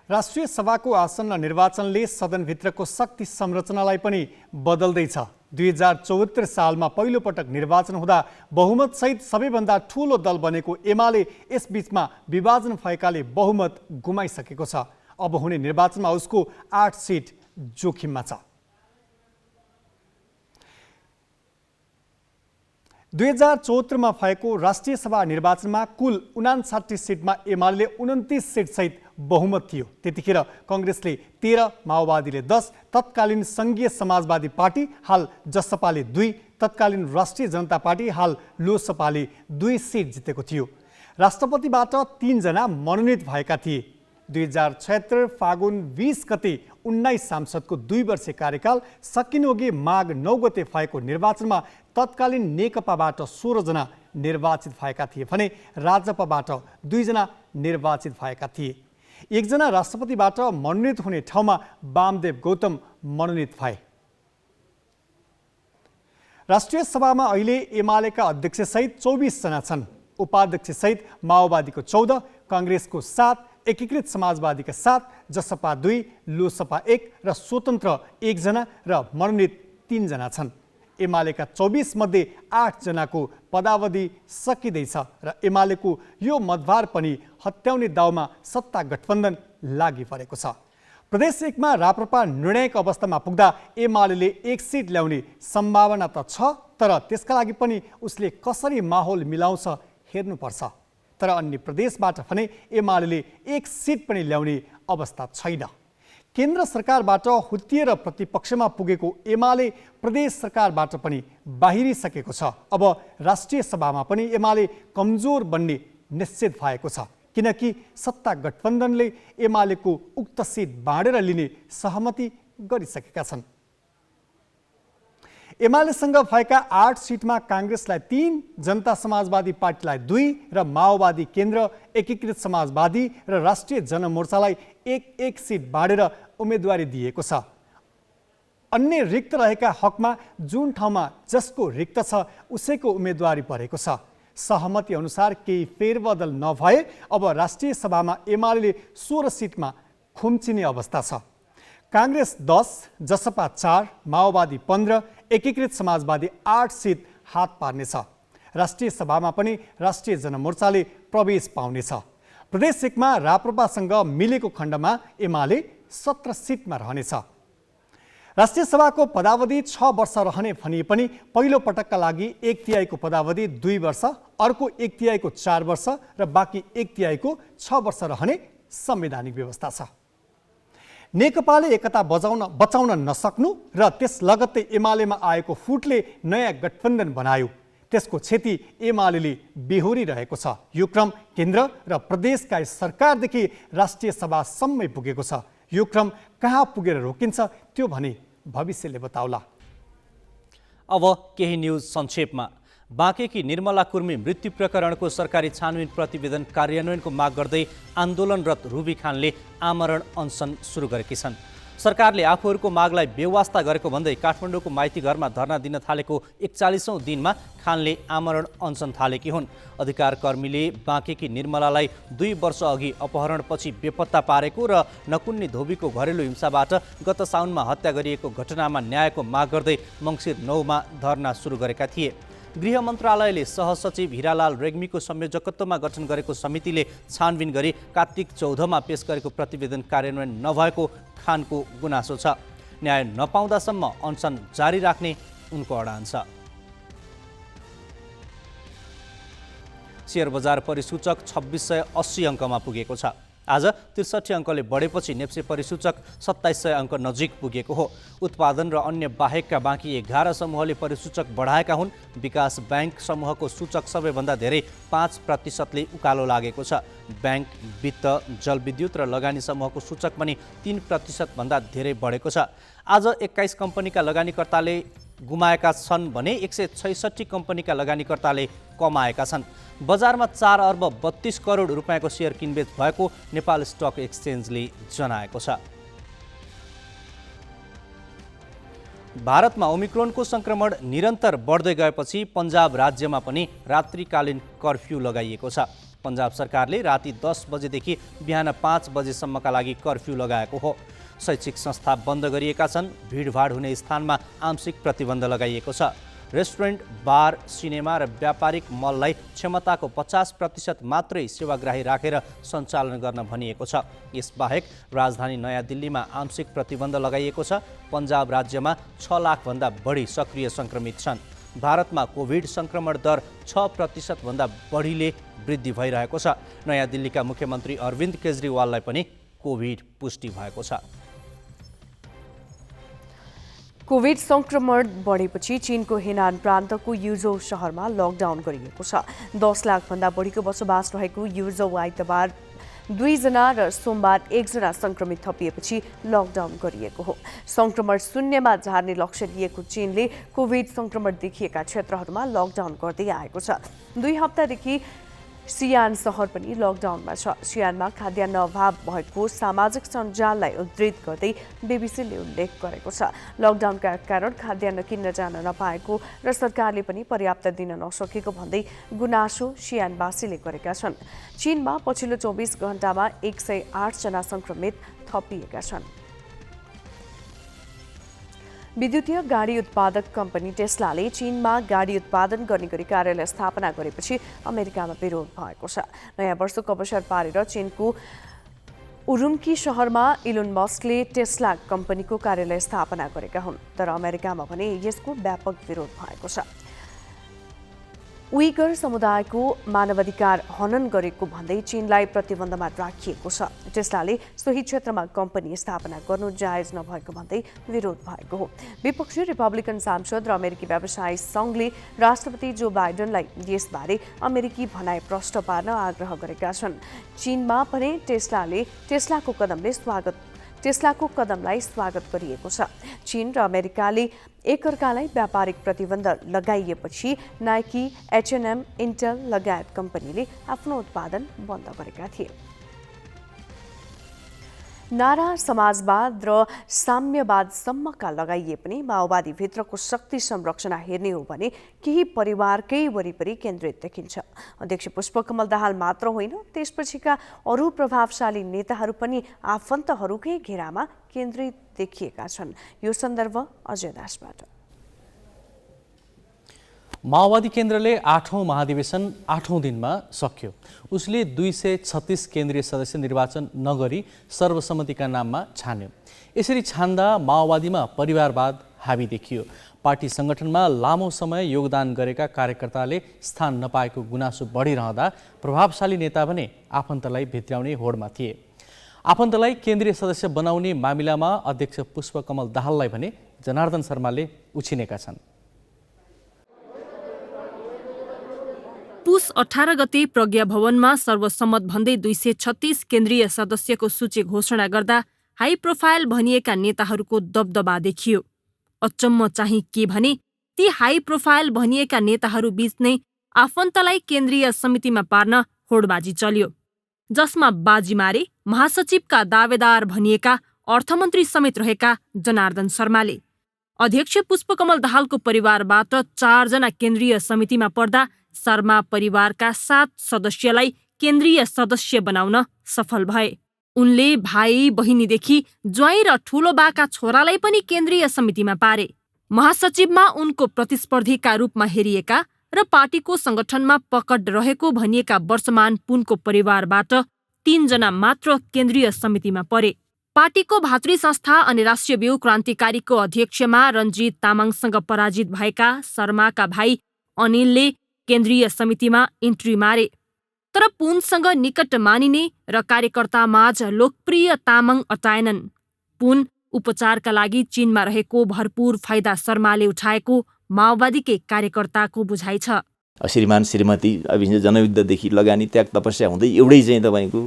राष्ट्रिय सभाको आसन्न निर्वाचनले सदनभित्रको शक्ति संरचनालाई पनि बदल्दैछ। 2074 सालमा पहिलोपटक निर्वाचन हुँदा बहुमतसहित सबैभन्दा ठूलो दल बनेको एमाले यसबीचमा विभाजन भएकाले बहुमत गुमाइसकेको छ। अब हुने निर्वाचनमा उसको 8 सिट जोखिममा छ। 2074 भएको राष्ट्रिय सभा निर्वाचनमा कुल 59 सिटमा एमाले 29 सिटसहित बहुमत थियो। त्यतिखेर कङ्ग्रेसले 13, माओवादीले 10, तत्कालीन सङ्घीय समाजवादी पार्टी हाल जसपाले 2, तत्कालीन राष्ट्रिय जनता पार्टी हाल लोसपाले 2 सिट जितेको थियो। राष्ट्रपतिबाट 3 जना मनोनित भएका थिए। 2076 फागुन 20 गते 19 सांसदको 2 वर्षे कार्यकाल सकिनुअघि माघ 9 गते भएको निर्वाचनमा तत्कालीन नेकपाबाट 16 जना निर्वाचित भएका थिए भने राजपाबाट 2 जना निर्वाचित भएका थिए। 1 जना राष्ट्रपतिबाट मनोनित हुने ठाउँमा वामदेव गौतम मनोनित भए। राष्ट्रिय सभामा अहिले एमालेका अध्यक्षसहित 24 जना छन्। उपाध्यक्षसहित माओवादीको 14, कांग्रेसको 7, एकीकृत समाजवादीका 7, जसपा 2, लोसपा 1 र स्वतन्त्र 1 जना र मनोनित 3 जना छन्। एमालेका 24 मध्ये 8 जनाको पदावधि सकिँदैछ र एमालेको यो मतभार पनि हत्याउने दाउमा सत्ता गठबन्धन लागि परेको छ। प्रदेश 1 मा राप्रपा निर्णायक अवस्थामा पुग्दा एमाले 1 सिट ल्याउने सम्भावना त छ, तर त्यसका लागि पनि उसले कसरी माहौल मिलाउँछ हेर्नुपर्छ। तर अन्य प्रदेशबाट भने एमाले 1 सिट पनि ल्याउने अवस्था छैन। केन्द्र सरकारबाट हुत्तिएर प्रतिपक्षमा पुगेको एमाले प्रदेश सरकारबाट पनि बाहिरिसकेको छ। अब राष्ट्रिय सभामा पनि एमाले कमजोर बन्ने निश्चित भएको छ, किनकि सत्ता गठबन्धनले एमालेको उक्त सिट बाँडेर लिने सहमति गरिसकेका छन्। एमालेसँग भएका 8 सिटमा कांग्रेसलाई 3, जनता समाजवादी पार्टीलाई 2 र माओवादी केन्द्र, एकीकृत समाजवादी र राष्ट्रिय जनमोर्चालाई 1-1 सिट बाँडेर उम्मेदवारी दिएको छ। अन्य रिक्त रहेका हकमा जुन ठाउँमा जसको रिक्त छ उसैको उम्मेदवारी परेको छ। सहमति अनुसार केही फेरबदल नभए अब राष्ट्रिय सभामा एमाले 16 सिटमा खुम्चिने अवस्था छ। कांग्रेस 10, जसपा 4, माओवादी 15, एकीकृत समाजवादी 8 सिट हात पार्नेछ। राष्ट्रिय सभामा पनि राष्ट्रिय जनमोर्चाले प्रवेश पाउनेछ। प्रदेश 1 मा राप्रपासँग मिलेको खण्डमा एमाले 17 सिटमा रहनेछ। राष्ट्रिय सभाको पदावधि 6 वर्ष रहने भनिए पनि पहिलो पटकका लागि 1/3 पदावधि 2 वर्ष, अर्को 1/3 4 वर्ष र बाँकी 1/3 6 वर्ष रहने संवैधानिक व्यवस्था छ। नेकपाले एकता बचाउन नसक्नु र त्यस लगत्तै एमालेमा आएको फुटले नयाँ गठबन्धन बनायो। त्यसको क्षति एमाले बेहोरिरहेको छ। यो क्रम केन्द्र र प्रदेशका सरकारदेखि राष्ट्रिय सभासम्मै पुगेको छ। यो क्रम कहाँ पुगेर रोकिन्छ त्यो भने भविष्यले बताउला। अब केही न्युज संक्षेपमा। बाँकेकी निर्मला कुर्मी मृत्यु प्रकरणको सरकारी छानबिन प्रतिवेदन कार्यान्वयनको माग गर्दै आन्दोलनरत रुबी खानले आमरण अनसन सुरु गरेकी छन्। सरकारले आफूहरूको मागलाई बेवास्ता गरेको भन्दै काठमाडौँको माइती घरमा धरना दिन थालेको 41औं दिनमा खानले आमरण अनसन थालेकी हुन्। अधिकार कर्मीले बाँकेकी निर्मलालाई 2 वर्ष अघि अपहरणपछि बेपत्ता पारेको र नकुन्नी धोबीको घरेलु हिंसाबाट गत साउनमा हत्या गरिएको घटनामा न्यायको माग गर्दै मङ्सिर 9 मा धरना सुरु गरेका थिए। गृह मन्त्रालयले सहसचिव हिरालाल रेग्मीको संयोजकत्वमा गठन गरेको समितिले छानबिन गरी कार्तिक 14 मा पेश गरेको प्रतिवेदन कार्यान्वयन नभएको खानको गुनासो छ। न्याय नपाउँदासम्म अनसन जारी राख्ने उनको अडान छ। शेयर बजार परिसूचक 2680 अङ्कमा पुगेको छ। आज 63 अङ्कले बढेपछि नेप्से परिसूचक 2700 अङ्क नजिक पुगेको हो। उत्पादन र अन्य बाहेकका बाँकी 11 समूहले परिसूचक बढाएका हुन्। विकास ब्याङ्क समूहको सूचक सबैभन्दा धेरै 5% उकालो लागेको छ। ब्याङ्क, वित्त, जलविद्युत र लगानी समूहको सूचक पनि 3% भन्दा धेरै बढेको छ। आज 21 कम्पनीका लगानीकर्ताले गुमाएका छन् भने 166 कम्पनीका लगानीकर्ताले कमाएका छन्। बजारमा 4 अर्ब 32 करोड रुपियाँको सेयर किनबेच भएको नेपाल स्टक एक्सचेन्जले जनाएको छ। भारतमा ओमिक्रोनको संक्रमण निरन्तर बढ्दै गएपछि पन्जाब राज्यमा पनि रात्रिकालीन कर्फ्यू लगाइएको छ। पन्जाब सरकारले राति 10 बजेदेखि बिहान 5 बजेसम्मका लागि कर्फ्यू लगाएको हो। शैक्षिक संस्था बन्द गरिएका छन्। भिडभाड हुने स्थानमा आंशिक प्रतिबन्ध लगाइएको छ। रेस्टुरेन्ट, बार, सिनेमा र व्यापारिक मललाई क्षमताको 50% मात्रै सेवाग्राही राखेर सञ्चालन गर्न भनिएको छ। यसबाहेक राजधानी नयाँ दिल्लीमा आंशिक प्रतिबन्ध लगाइएको छ। पन्जाब राज्यमा 6 लाखभन्दा बढी सक्रिय सङ्क्रमित छन्। भारतमा कोभिड सङ्क्रमण दर 6% भन्दा बढीले वृद्धि भइरहेको छ। नयाँ दिल्लीका मुख्यमन्त्री अरविन्द केजरीवाललाई पनि कोभिड पुष्टि भएको छ। कोभिड संक्रमण बढेपछि चीनको हेनान प्रान्तको युजो शहरमा लकडाउन गरिएको छ। 10 लाखभन्दा बढीको बसोबास रहेको युजो आइतबार 2 जना र सोमबार 1 जना संक्रमित थपिएपछि लकडाउन गरिएको हो। संक्रमण शून्यमा झार्ने लक्ष्य लिएको चीनले कोभिड संक्रमण देखिएका क्षेत्रहरूमा लकडाउन गर्दै आएको छ। 2 हप्तादेखि सियान सहर पनि लकडाउनमा छ। सियानमा खाद्यान्न अभाव भएको सामाजिक सञ्जाललाई उद्धृत गर्दै बीबीसीले उल्लेख गरेको छ। लकडाउनका कारण खाद्यान्न किन्न जान नपाएको र सरकारले पनि पर्याप्त दिन नसकेको भन्दै गुनासो सियानवासीले गरेका छन्। चीनमा पछिल्लो 24 घण्टामा 108 जना संक्रमित थपिएका छन्। विद्युतीय गाडी उत्पादक कम्पनी टेस्लाले चीनमा गाडी उत्पादन गर्ने गरी कार्यालय स्थापना गरेपछि अमेरिकामा विरोध भएको छ। नयाँ वर्षको अवसर पारेर चीनको उरुम्की शहरमा इलोन मस्कले टेस्ला कम्पनीको कार्यालय स्थापना गरेका हुन्, तर अमेरिकामा भने यसको व्यापक विरोध भएको छ। उइगर समुदायको मानवाधिकार हनन गरेको भन्दै चीनलाई प्रतिबन्धमा राखिएको छ। टेस्लाले सोही क्षेत्रमा कम्पनी स्थापना गर्नु जायज नभएको भन्दै विरोध भएको हो। विपक्षी रिपब्लिकन सांसद र अमेरिकी व्यवसायी संघले राष्ट्रपति जो बाइडेनलाई यसबारे अमेरिकी भनाइ प्रष्ट पार्न आग्रह गरेका छन्। चीनमा पनि टेस्लाको कदमलाई स्वागत गरिएको छ। चीन र अमेरिकाले एकअर्कालाई व्यापारिक प्रतिबन्ध लगाइएपछि नाइकी, H&M, इन्टेल लगायत कम्पनीले आफ्नो उत्पादन बन्द गरेका थिए। नारा समाजवाद र साम्यवादसम्मका लगाइए पनि माओवादीभित्रको शक्ति संरक्षण हेर्ने हो भने केही परिवारकै वरिपरि केन्द्रित देखिन्छ। अध्यक्ष पुष्पकमल दाहाल मात्र होइन, त्यसपछिका अरू प्रभावशाली नेताहरू पनि आफन्तहरूकै घेरामा केन्द्रित देखिएका छन्। यो सन्दर्भ अजय दासबाट। माओवादी केन्द्रले 8औं महाधिवेशन 8औं दिनमा सक्यो। उसले 236 केन्द्रीय सदस्य निर्वाचन नगरी सर्वसम्मतिका नाममा छान्यो। यसरी छान्दा माओवादीमा परिवारवाद हावी देखियो। पार्टी सङ्गठनमा लामो समय योगदान गरेका कार्यकर्ताले स्थान नपाएको गुनासो बढिरहँदा प्रभावशाली नेता भने आफन्तलाई भित्र्याउने होडमा थिए। आफन्तलाई केन्द्रीय सदस्य बनाउने मामिलामा अध्यक्ष पुष्पकमल दाहाललाई भने जनार्दन शर्माले उछिनेका छन्। पुस 18 गते प्रज्ञा भवनमा सर्वसम्मत भन्दै 236 केन्द्रीय सदस्यको सूची घोषणा गर्दा हाई प्रोफाइल भनिएका नेताहरूको दबदबा देखियो। अचम्म चाहिँ के भने ती हाई प्रोफाइल भनिएका नेताहरू बीच नै आफन्तलाई केन्द्रीय समितिमा पार्न होडबाजी चल्यो, जसमा बाजी मारे महासचिवका दावेदार भनिएका अर्थमन्त्री समेत रहेका जनार्दन शर्माले। अध्यक्ष पुष्पकमल दाहालको परिवारबाट 4 जना केन्द्रीय समितिमा पर्दा शर्मा परिवारका 7 सदस्यलाई केन्द्रीय सदस्य बनाउन सफल भए। उनले भाइ बहिनीदेखि ज्वाइँ र ठूलो बाका छोरालाई पनि केन्द्रीय समितिमा पारे। महासचिवमा उनको प्रतिस्पर्धीका रूपमा हेरिएका र पार्टीको संगठनमा पकड रहेको भनिएका वर्षमान पुनको परिवारबाट 3 जना मात्र केन्द्रीय समितिमा परे। पार्टीको भातृ संस्था अनि राष्ट्रिय व्यू क्रान्तिकारीको अध्यक्षमा रञ्जित तामाङसँग पराजित भएका शर्माका भाइ अनिलले केन्द्रीय समितिमा इन्ट्री मारे। तर पुनसँग निकट मानिने र कार्यकर्ता माझ लोकप्रिय तामाङ अटाएनन्। पुन उपचारका लागि चीनमा रहेको भरपूर फाइदा शर्माले उठाएको माओवादीकै कार्यकर्ताको बुझाइ छ। श्रीमान श्रीमती अब जनयुद्धदेखि लगानी त्याग तपस्या हुँदै एउटै चाहिँ तपाईँको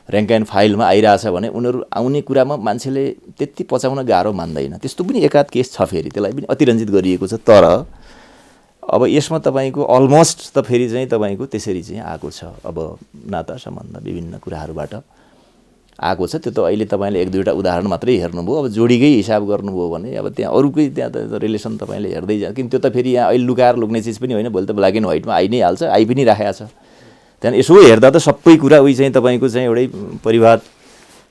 र्याङ्क एन्ड फाइलमा आइरहेछ भने उनीहरू आउने कुरामा मान्छेले त्यति पचाउन गाह्रो मान्दैन। त्यस्तो पनि एकाध केस छ, फेरि त्यसलाई पनि अतिरञ्जित गरिएको छ। तर अब यसमा तपाईँको अलमोस्ट त फेरि चाहिँ तपाईँको त्यसरी चाहिँ आएको छ। अब नाता सम्बन्ध विभिन्न कुराहरूबाट आएको छ। त्यो त अहिले तपाईँले 1-2वटा उदाहरण मात्रै हेर्नुभयो। अब जोडीकै हिसाब गर्नुभयो भने अब त्यहाँ अरूकै त्यहाँ त रिलेसन तपाईँले हेर्दै जान्छ। किन त्यो त फेरि यहाँ अहिले लुकाएर लुक्ने चिज पनि होइन, भोलि त ब्ल्याक एन्ड व्हाइटमा आइ नै हाल्छ, आइ पनि राखेको छ। त्यहाँदेखि यसो हेर्दा त सबै कुरा उही चाहिँ तपाईँको चाहिँ एउटै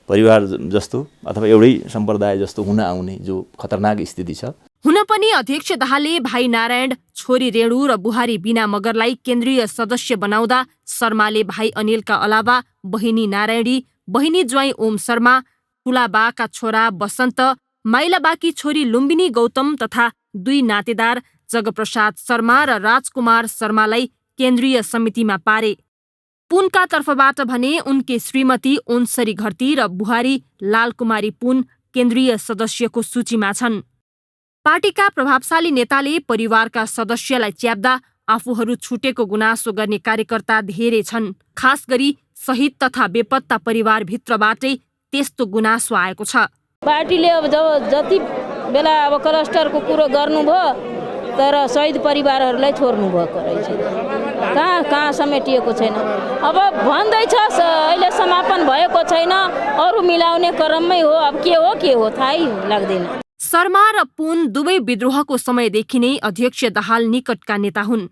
परिवार जस्तो अथवा एउटै सम्प्रदाय जस्तो हुन आउने जो खतरनाक स्थिति छ। हुन पनि अध्यक्ष दाहालले भाइ नारायण, छोरी रेणु र बुहारी बिना मगरलाई केन्द्रीय सदस्य बनाउँदा शर्माले भाइ अनिलका अलावा बहिनी नारायणी, बहिनी ज्वाइँ ओम शर्मा, ठुला बाका छोरा बसन्त, माइला बाकी छोरी लुम्बिनी गौतम तथा 2 नातेदार जगप्रसाद शर्मा र राजकुमार शर्मालाई केन्द्रीय समितिमा पारे। पुनका तर्फबाट भने उनकी श्रीमती ओन्सरी घरती र बुहारी लालकुमारी पुन केन्द्रीय सदस्यको सूचीमा छन्। पार्टीका प्रभावशाली नेताले परिवारका सदस्यलाई च्याप्दा आफूहरू छुटेको गुनासो गर्ने कार्यकर्ता धेरै छन्। खास गरी शहीद तथा बेपत्ता परिवारभित्रबाटै त्यस्तो गुनासो आएको छ। पार्टीले अब जति बेला अब क्लस्टरको कुरो गर्नुभयो तर शहीद परिवारहरूलाई छोड्नु भएको रहेछ। कहाँ समेटिएको छैन। अब भन्दैछ अहिले समापन भएको छैन, अरू मिलाउने क्रममै हो। अब के हो थाहै लाग्दैन। शर्मा र पुन दुवै विद्रोहको समयदेखि नै अध्यक्ष दाहाल निकटका नेता हुन्।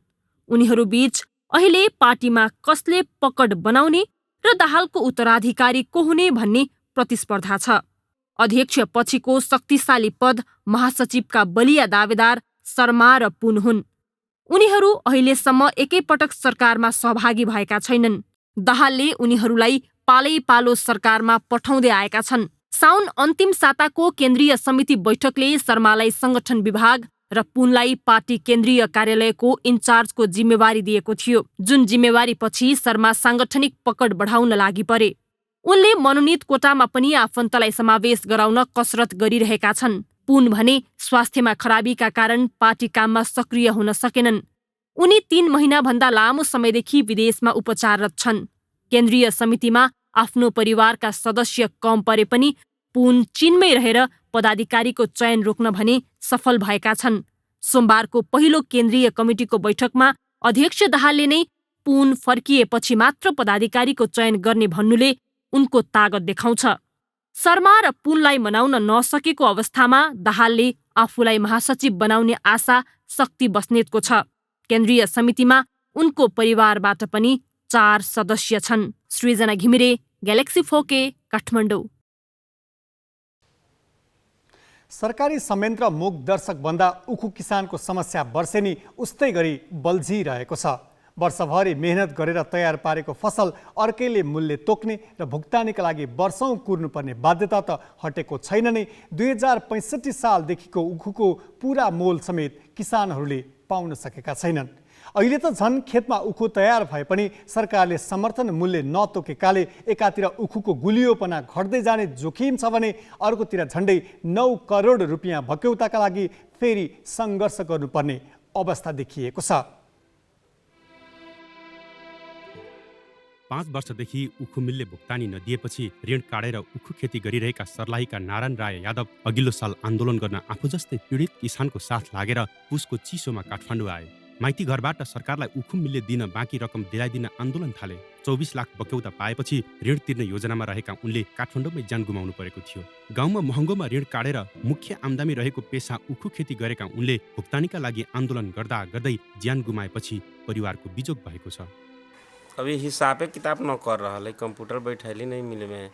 उनीहरूबीच अहिले पार्टीमा कसले पकड बनाउने र दाहालको उत्तराधिकारी को हुने भन्ने प्रतिस्पर्धा छ। अध्यक्ष पछिको शक्तिशाली पद महासचिवका बलिया दावेदार शर्मा र पुन हुन्। उनीहरू अहिलेसम्म एकैपटक सरकारमा सहभागी भएका छैनन्। दाहालले उनीहरूलाई पालै पालो सरकारमा पठाउँदै आएका छन्। साउन अन्तिम साताको केन्द्रीय समिति बैठकले शर्मालाई संगठन विभाग र पुनलाई पार्टी केन्द्रीय कार्यालयको इन्चार्जको जिम्मेवारी दिएको थियो, जुन जिम्मेवारी पछि शर्मा सांगठनिक पकड बढाउन लागि परे। उनले मनोनित कोटामा पनि आफन्तलाई समावेश गराउन कसरत गरिरहेका छन्। पुन भने स्वास्थ्यमा खराबीका कारण पार्टी काममा सक्रिय हुन सकेनन्। उनी 3 महिनाभन्दा लामो समयदेखि विदेशमा उपचाररत छन्। केन्द्रीय समितिमा आफ्नो परिवारका सदस्य कम परे पनि पुन चीनमै रहेर पदाधिकारीको चयन रोक्न भने सफल भएका छन्। सोमबारको पहिलो केन्द्रीय कमिटीको बैठकमा अध्यक्ष दाहालले नै पुन फर्किएपछि मात्र पदाधिकारीको चयन गर्ने भन्नुले उनको तागत देखाउँछ। शर्मा र पुनलाई मनाउन नसकेको अवस्थामा दाहालले आफूलाई महासचिव बनाउने आशा शक्ति बस्नेतको छ। केन्द्रीय समितिमा उनको परिवारबाट पनि 4 सदस्य छन्। सृजना घिमिरे, ग्यालेक्सी 4K, काठमाडौँ। सरकारी संयन्त्र मूक दर्शक भन्दा उखु किसानको समस्या वर्षेनी उस्तै गरी बल्झिरहेको छ। वर्षभरि मेहनत गरेर तयार पारेको फसल अर्कैले मूल्य तोक्ने र भुक्तानीका लागि वर्षौं कुर्नुपर्ने बाध्यता त हटेको छैन नै। 2065 सालदेखिको उखुको पूरा मोल समेत किसानहरूले पाउन सकेका छैनन्। अहिले त झन् खेतमा उखु तयार भए पनि सरकारले समर्थन मूल्य नतोकेकाले एकातिर उखुको गुलियोपना घट्दै जाने जोखिम छ भने अर्कोतिर झन्डै 9 करोड रुपियाँ भक्यौताका लागि फेरि सङ्घर्ष गर्नुपर्ने अवस्था देखिएको छ। 5 वर्षदेखि उखु मिलले भुक्तानी नदिएपछि ऋण काटेर उखु खेती गरिरहेका सर्लाहीका नारायण राय यादव अघिल्लो साल आन्दोलन गर्न आफू जस्तै पीडित किसानको साथ लागेर पुसको चिसोमा काठमाडौँ आए। माइती घरबाट सरकारलाई उखु मिलले दिन बाँकी रकम दिलाइदिन आन्दोलन थाले। 24 लाख बक्यौता पाएपछि ऋण तिर्ने योजनामा रहेका उनले काठमाडौँमै ज्यान गुमाउनु परेको थियो। गाउँमा महँगोमा ऋण काटेर मुख्य आम्दानी रहेको पेसा उखु खेती गरेका उनले भुक्तानीका लागि आन्दोलन गर्दा गर्दै ज्यान गुमाएपछि परिवारको बिजोग भएको छ। अभी हिसाबे किताब न कर रहा है, कंप्यूटर बैठैली नहीं मिल में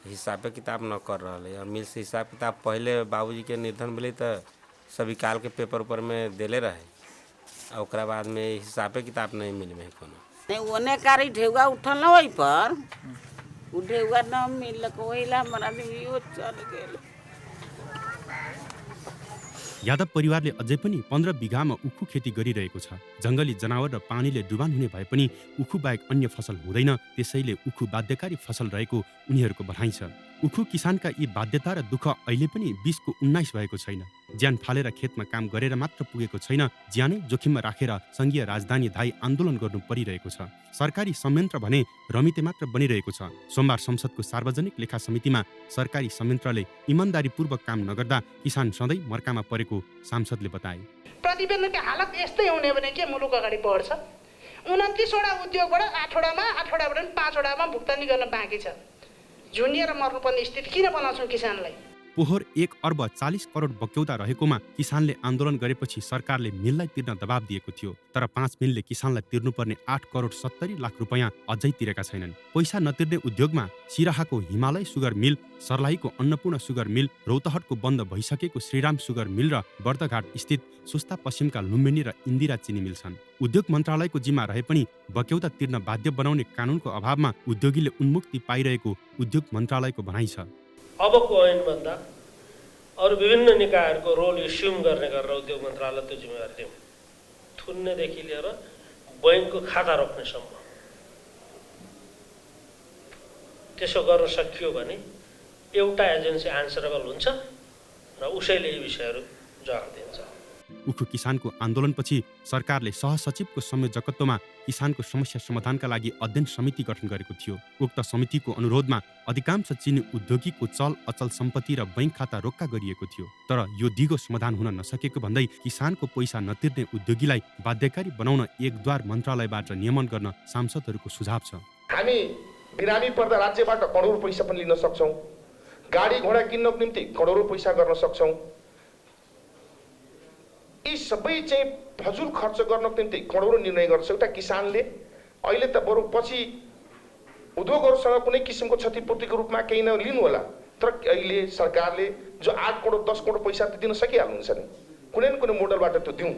हिसाबे किताब न कर रहा है। और मिल से हिसाब किताब पहले बाबूजी के निधन मिले तो सभी काल के पेपर ऊपर में देले रहे, और बाद में हिसाबे किताब नहीं मिल में कोनो नहीं ओने कारी ढेउगा उठल न वही पर उ ढेउगा न मिल को वहीला हमरा दियो चल गेल। यादव परिवारले अझै पनि 15 बिघामा उखु खेती गरिरहेको छ। जङ्गली जनावर र पानीले डुबान हुने भए पनि उखु बाहेक अन्य फसल हुँदैन, त्यसैले उखु बाध्यकारी फसल रहेको उनीहरूको भनाइ छ। उखु किसानका यी बाध्यता र दुःख अहिले पनि 20 को 19 भएको छैन। ज्यान फालेर खेतमा काम गरेर मात्र पुगेको छैन, ज्यानै जोखिममा राखेर सङ्घीय राजधानी धाई आन्दोलन गर्नु परिरहेको छ। सरकारी संयन्त्र भने रमिते मात्र बनिरहेको छ। सोमबार संसदको सार्वजनिक लेखा समितिमा सरकारी संयन्त्रले इमानदारीपूर्वक काम नगर्दा किसान सधैँ मर्कामा परेको सांसदले बताए। प्रतिवेदनको हालत यस्तै हुने भने के मुलुक अगाडि बढ्छ। 29 वटा उद्योगबाट 8 वटाबाट 5 वटामा भुक्तानी गर्न बाँकी छ। झुन्डिएर मर्नुपर्ने स्थिति किन बनाउँछौँ किसानलाई? पोहोर 1 अर्ब 40 करोड बक्यौता रहेकोमा किसानले आन्दोलन गरेपछि सरकारले मिललाई तिर्न दबाब दिएको थियो, तर 5 मिलले किसानलाई तिर्नुपर्ने 8 करोड 70 लाख रुपैयाँ अझै तिरेका छैनन्। पैसा नतिर्ने उद्योगमा सिराहाको हिमालय सुगर मिल, सर्लाहीको अन्नपूर्ण सुगर मिल, रौतहटको बन्द भइसकेको श्रीराम सुगर मिल र बर्दघाट स्थित सुस्ता पश्चिमका लुम्बिनी र इन्दिरा चिनी मिल छन्। उद्योग मन्त्रालयको जिम्मा रहे पनि बक्यौता तिर्न बाध्य बनाउने कानुनको अभावमा उद्योगीले उन्मुक्ति पाइरहेको उद्योग मन्त्रालयको भनाइ छ। अबको ऐनभन्दा अरू विभिन्न निकायहरूको रोल एस्युम गर्ने गरेर उद्योग मन्त्रालय त्यो जिम्मेवारी दिउँ। थुन्नेदेखि लिएर बैङ्कको खाता रोक्नेसम्म त्यसो गर्न सकियो भने एउटा एजेन्सी आन्सरेबल हुन्छ र उसैले यी विषयहरू जवाफ दिन्छ। उखु किसानको आन्दोलनपछि सरकारले सहसचिवको संयोजकत्वमा किसानको समस्या समाधानका लागि अध्ययन समिति गठन गरेको थियो। उक्त समितिको अनुरोधमा अधिकांश चिनी उद्योगीको चल अचल सम्पत्ति र बैंक खाता रोक्का गरिएको थियो। तर यो दिगो समाधान हुन नसकेको भन्दै किसानको पैसा नतिर्ने उद्योगीलाई बाध्यकारी बनाउन एकद्वार मन्त्रालयबाट नियमन गर्न सांसदहरूको सुझाव छ। हामी बिरामी पर्दा राज्यबाट करोडौं पैसा पनि लिन सक्छौं, गाडी घोडा किन्नको निम्ति करोडौं पैसा गर्न सक्छौं। यी सबै चाहिँ फजुल खर्च गर्नको निम्ति करोडौं निर्णय गर्छ एउटा किसानले। अहिले त बरु पछि उद्योगहरूसँग कुनै किसिमको क्षतिपूर्तिको रूपमा केही नलिनु होला, तर अहिले सरकारले जो 8 करोड 10 करोड पैसा त दिन सकिहाल्नुहुन्छ नि, कुनै न कुनै मोडलबाट त्यो दिउँ।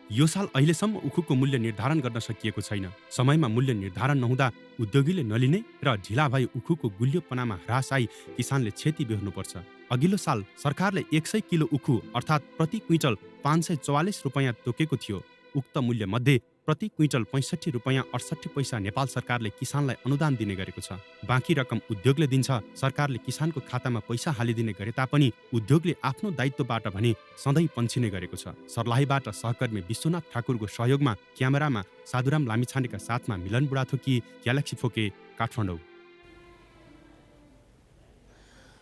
यो साल अहिलेसम्म उखुको मूल्य निर्धारण गर्न सकिएको छैन। समयमा मूल्य निर्धारण नहुँदा उद्योगीले नलिने र ढिला भई उखुको गुलियोपनामा ह्रास आई किसानले क्षति बेहोर्नुपर्छ। अघिल्लो साल सरकारले 100 किलो उखु अर्थात् प्रति क्विन्टल 544 रुपैयाँ तोकेको थियो। उक्त मूल्य मध्ये प्रति क्विन्टल 65 रुपैयाँ 68 पैसा नेपाल सरकारले किसानलाई अनुदान दिने गरेको छ। बाँकी रकम उद्योगले दिन्छ। सरकारले किसानको खातामा पैसा हालिदिने गरे तापनि उद्योगले आफ्नो दायित्वबाट भने सधैँ पन्छिने गरेको छ। सर्लाहीबाट सहकर्मी विश्वनाथ ठाकुरको सहयोगमा क्यामेरामा साधुराम लामिछानेका साथमा मिलन बुढाथोकी, ग्यालेक्सी फोके, काठमाडौँ।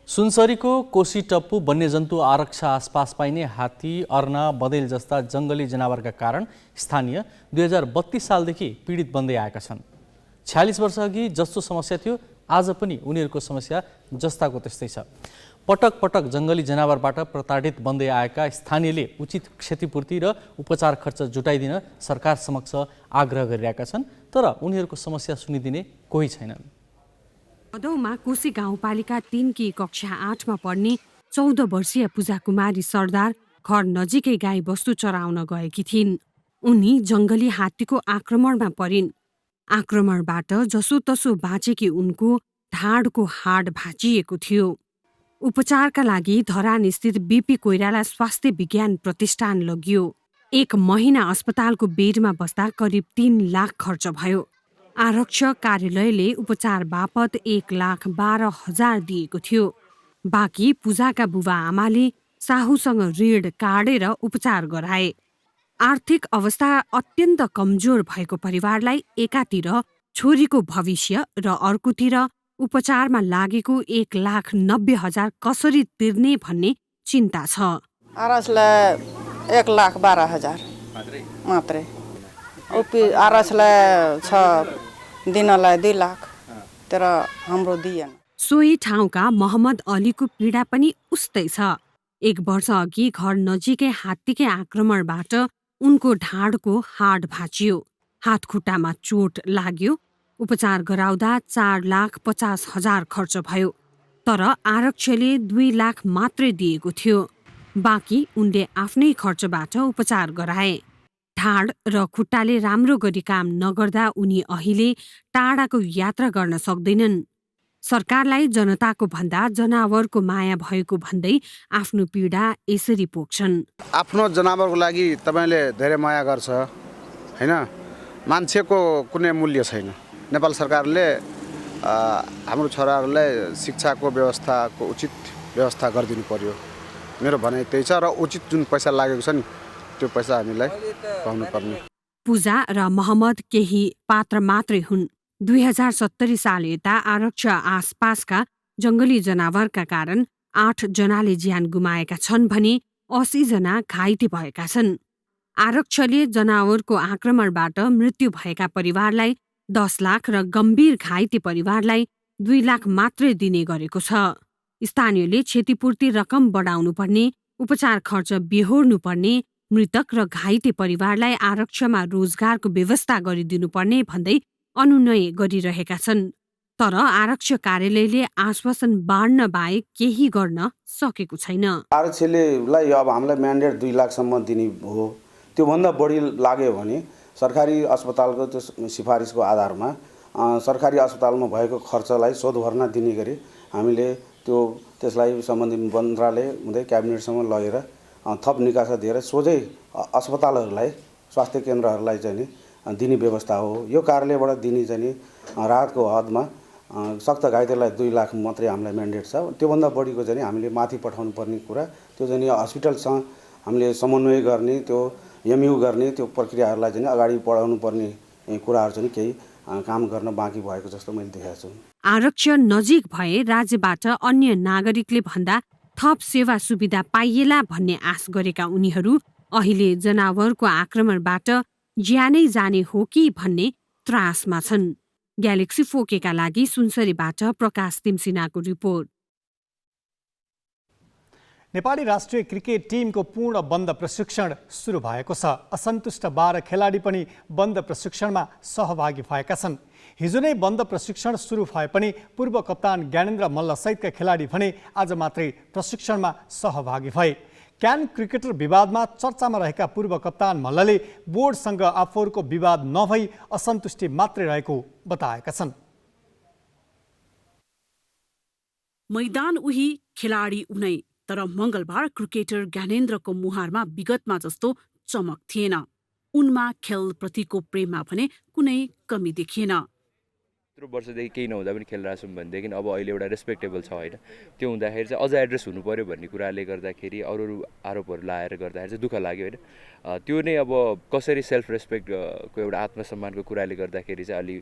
सुनसरीको कोशी टप्पु वन्यजन्तु आरक्षा आसपास पाइने हात्ती, अर्ना, बँदेल जस्ता जङ्गली जनावरका कारण स्थानीय 2032 सालदेखि पीडित बन्दै आएका छन्। 46 वर्ष अघि जस्तो समस्या थियो आज पनि उनीहरूको समस्या जस्ताको त्यस्तै छ। पटक पटक जङ्गली जनावरबाट प्रताडित बन्दै आएका स्थानीयले उचित क्षतिपूर्ति र उपचार खर्च जुटाइदिन सरकार समक्ष आग्रह गरिरहेका छन्, तर उनीहरूको समस्या सुनिदिने कोही छैनन्। भदौमा कोशी गाउँपालिका 3 की कक्षा 8 मा पढ्ने 14 वर्षीय पूजा कुमारी सरदार घर नजिकै गाई बस्तु चराउन गएकी थिइन्। उनी जङ्गली हात्तीको आक्रमणमा परिन्। आक्रमणबाट जसोतसो बाँचेकी उनको ढाडको हाड भाँचिएको थियो। उपचारका लागि धरानस्थित बीपी कोइराला स्वास्थ्य विज्ञान प्रतिष्ठान लगियो। 1 महिना अस्पतालको बेडमा बस्दा करिब 3 लाख खर्च भयो। आरक्षक कार्यालयले उपचार बापत 1,12,000 दिएको थियो। बाँकी पूजाका बुबा आमाले साहुसँग ऋण काटेर उपचार गराए। आर्थिक अवस्था अत्यन्त कमजोर भएको परिवारलाई एकातिर छोरीको भविष्य र अर्कोतिर उपचारमा लागेको 1,90,000 कसरी तिर्ने भन्ने चिन्ता छ। आरसलाई 1,12,000 मात्रै, आरसलाई छ दिनलाई 2 लाख, तर हाम्रो दिएन। सोही ठाउँका मोहम्मद अलीको पीडा पनि उस्तै छ। 1 वर्ष अघि घर नजिकै हात्तीकै आक्रमणबाट उनको ढाडको हाड भाँचियो, हात खुट्टामा चोट लाग्यो। उपचार गराउँदा 4,50,000 खर्च भयो, तर आरक्षले 2 लाख मात्रै दिएको थियो। बाँकी उनले आफ्नै खर्चबाट उपचार गराए। ढाड र खुट्टाले राम्रो गरी काम नगर्दा उनी अहिले टाढाको यात्रा गर्न सक्दैनन्। सरकारलाई जनताको भन्दा जनावरको माया भएको भन्दै आफ्नो पीडा यसरी पोख्छन्। आफ्नो जनावरको लागि तपाईले धेरै माया गर्छ हैन, मान्छेको कुनै मूल्य छैन। नेपाल सरकारले हाम्रो छोराहरूलाई शिक्षाको व्यवस्थाको उचित व्यवस्था गरिदिनु पर्यो, मेरो भनाइ त्यही छ। र उचित जुन पैसा लागेको छ नि त्यो पैसा हामीलाई पाउनु पर्ने। पूजा र मोहम्मद केही पात्र मात्रै हुन्। 2070 साल यता आरक्ष आसपासका जङ्गली जनावरका कारण 8 जनाले ज्यान गुमाएका छन् भने 80 जना घाइते भएका छन्। आरक्षले जनावरको आक्रमणबाट मृत्यु भएका परिवारलाई 10 लाख र गम्भीर घाइते परिवारलाई 2 लाख मात्रै दिने गरेको छ। स्थानीयले क्षतिपूर्ति रकम बढाउनु पर्ने, उपचार खर्च बेहोर्नु पर्ने, मृतक र घाइते परिवारलाई आरक्षमा रोजगारको व्यवस्था गरिदिनुपर्ने भन्दै अनुनय गरिरहेका छन्। तर आरक्ष कार्यालयले आश्वासन बाँड्न बाहेक केही गर्न सकेको छैन। आरक्षलाई अब हामीलाई म्यान्डेट 2 लाखसम्म दिने हो, त्योभन्दा बढी लाग्यो भने सरकारी अस्पतालको त्यो सिफारिसको आधारमा सरकारी अस्पतालमा भएको खर्चलाई शोधभर्ना दिने गरी हामीले त्यसलाई सम्बन्धित मन्त्रालय हुँदै क्याबिनेटसम्म लगेर थप निकासा दिएर सोझै अस्पतालहरूलाई, स्वास्थ्य केन्द्रहरूलाई चाहिँ नि दिने व्यवस्था हो। यो कार्यालयबाट दिने चाहिँ नि राहतको हदमा सक्त घाइतेलाई 2 लाख मात्रै हामीलाई म्यान्डेट छ। त्योभन्दा बढीको चाहिँ हामीले माथि पठाउनु पर्ने कुरा, त्यो चाहिँ हस्पिटलसँग हामीले समन्वय गर्ने त्यो एमयु गर्ने त्यो प्रक्रियाहरूलाई चाहिँ अगाडि बढाउनु पर्ने कुराहरू चाहिँ केही काम गर्न बाँकी भएको जस्तो मैले देखेको छु। आरक्षण नजिक भए राज्यबाट अन्य नागरिकले भन्दा थप सेवा सुविधा पाइएला भन्ने आश गरेका उनीहरू अहिले जनावरको आक्रमणबाट ज्यानै जाने हो कि भन्ने त्रासमा छन्। ग्यालेक्सी 4Kका लागि सुनसरीबाट प्रकाश तिमसिनाको रिपोर्ट। नेपाली राष्ट्रिय क्रिकेट टिमको पूर्ण बन्द प्रशिक्षण सुरु भएको छ। असन्तुष्ट 12 खेलाडी पनि बन्द प्रशिक्षणमा सहभागी भएका छन्। हिजो नै बन्द प्रशिक्षण सुरु भए पनि पूर्व कप्तान ज्ञानेन्द्र मल्ल सहितका खेलाडी भने आज मात्रै प्रशिक्षणमा सहभागी भए। क्यान क्रिकेटर विवादमा चर्चामा रहेका पूर्व कप्तान मल्लले बोर्डसँग आफूहरूको विवाद नभई असन्तुष्टि मात्रै रहेको बताएका छन्। मैदान उही खेलाडी उनै, तर मंगलबार क्रिकेटर ज्ञानेन्द्रको मुहारमा विगतमा जस्तो चमक थिएन। उनमा खेलप्रतिको प्रेममा भने कुनै कमी देखिएन। यत्रो वर्षदेखि केही नहुँदा पनि खेलिरहेको छौँ भनेदेखि अब अहिले एउटा रेस्पेक्टेबल छ होइन, त्यो हुँदाखेरि चाहिँ अझ एड्रेस हुनु पर्यो भन्ने कुराले गर्दाखेरि अरू आरोपहरू लाएर गर्दाखेरि चाहिँ दुःख लाग्यो होइन। त्यो नै अब कसरी सेल्फ रेस्पेक्टको एउटा आत्मसम्मानको कुराले गर्दाखेरि चाहिँ अलि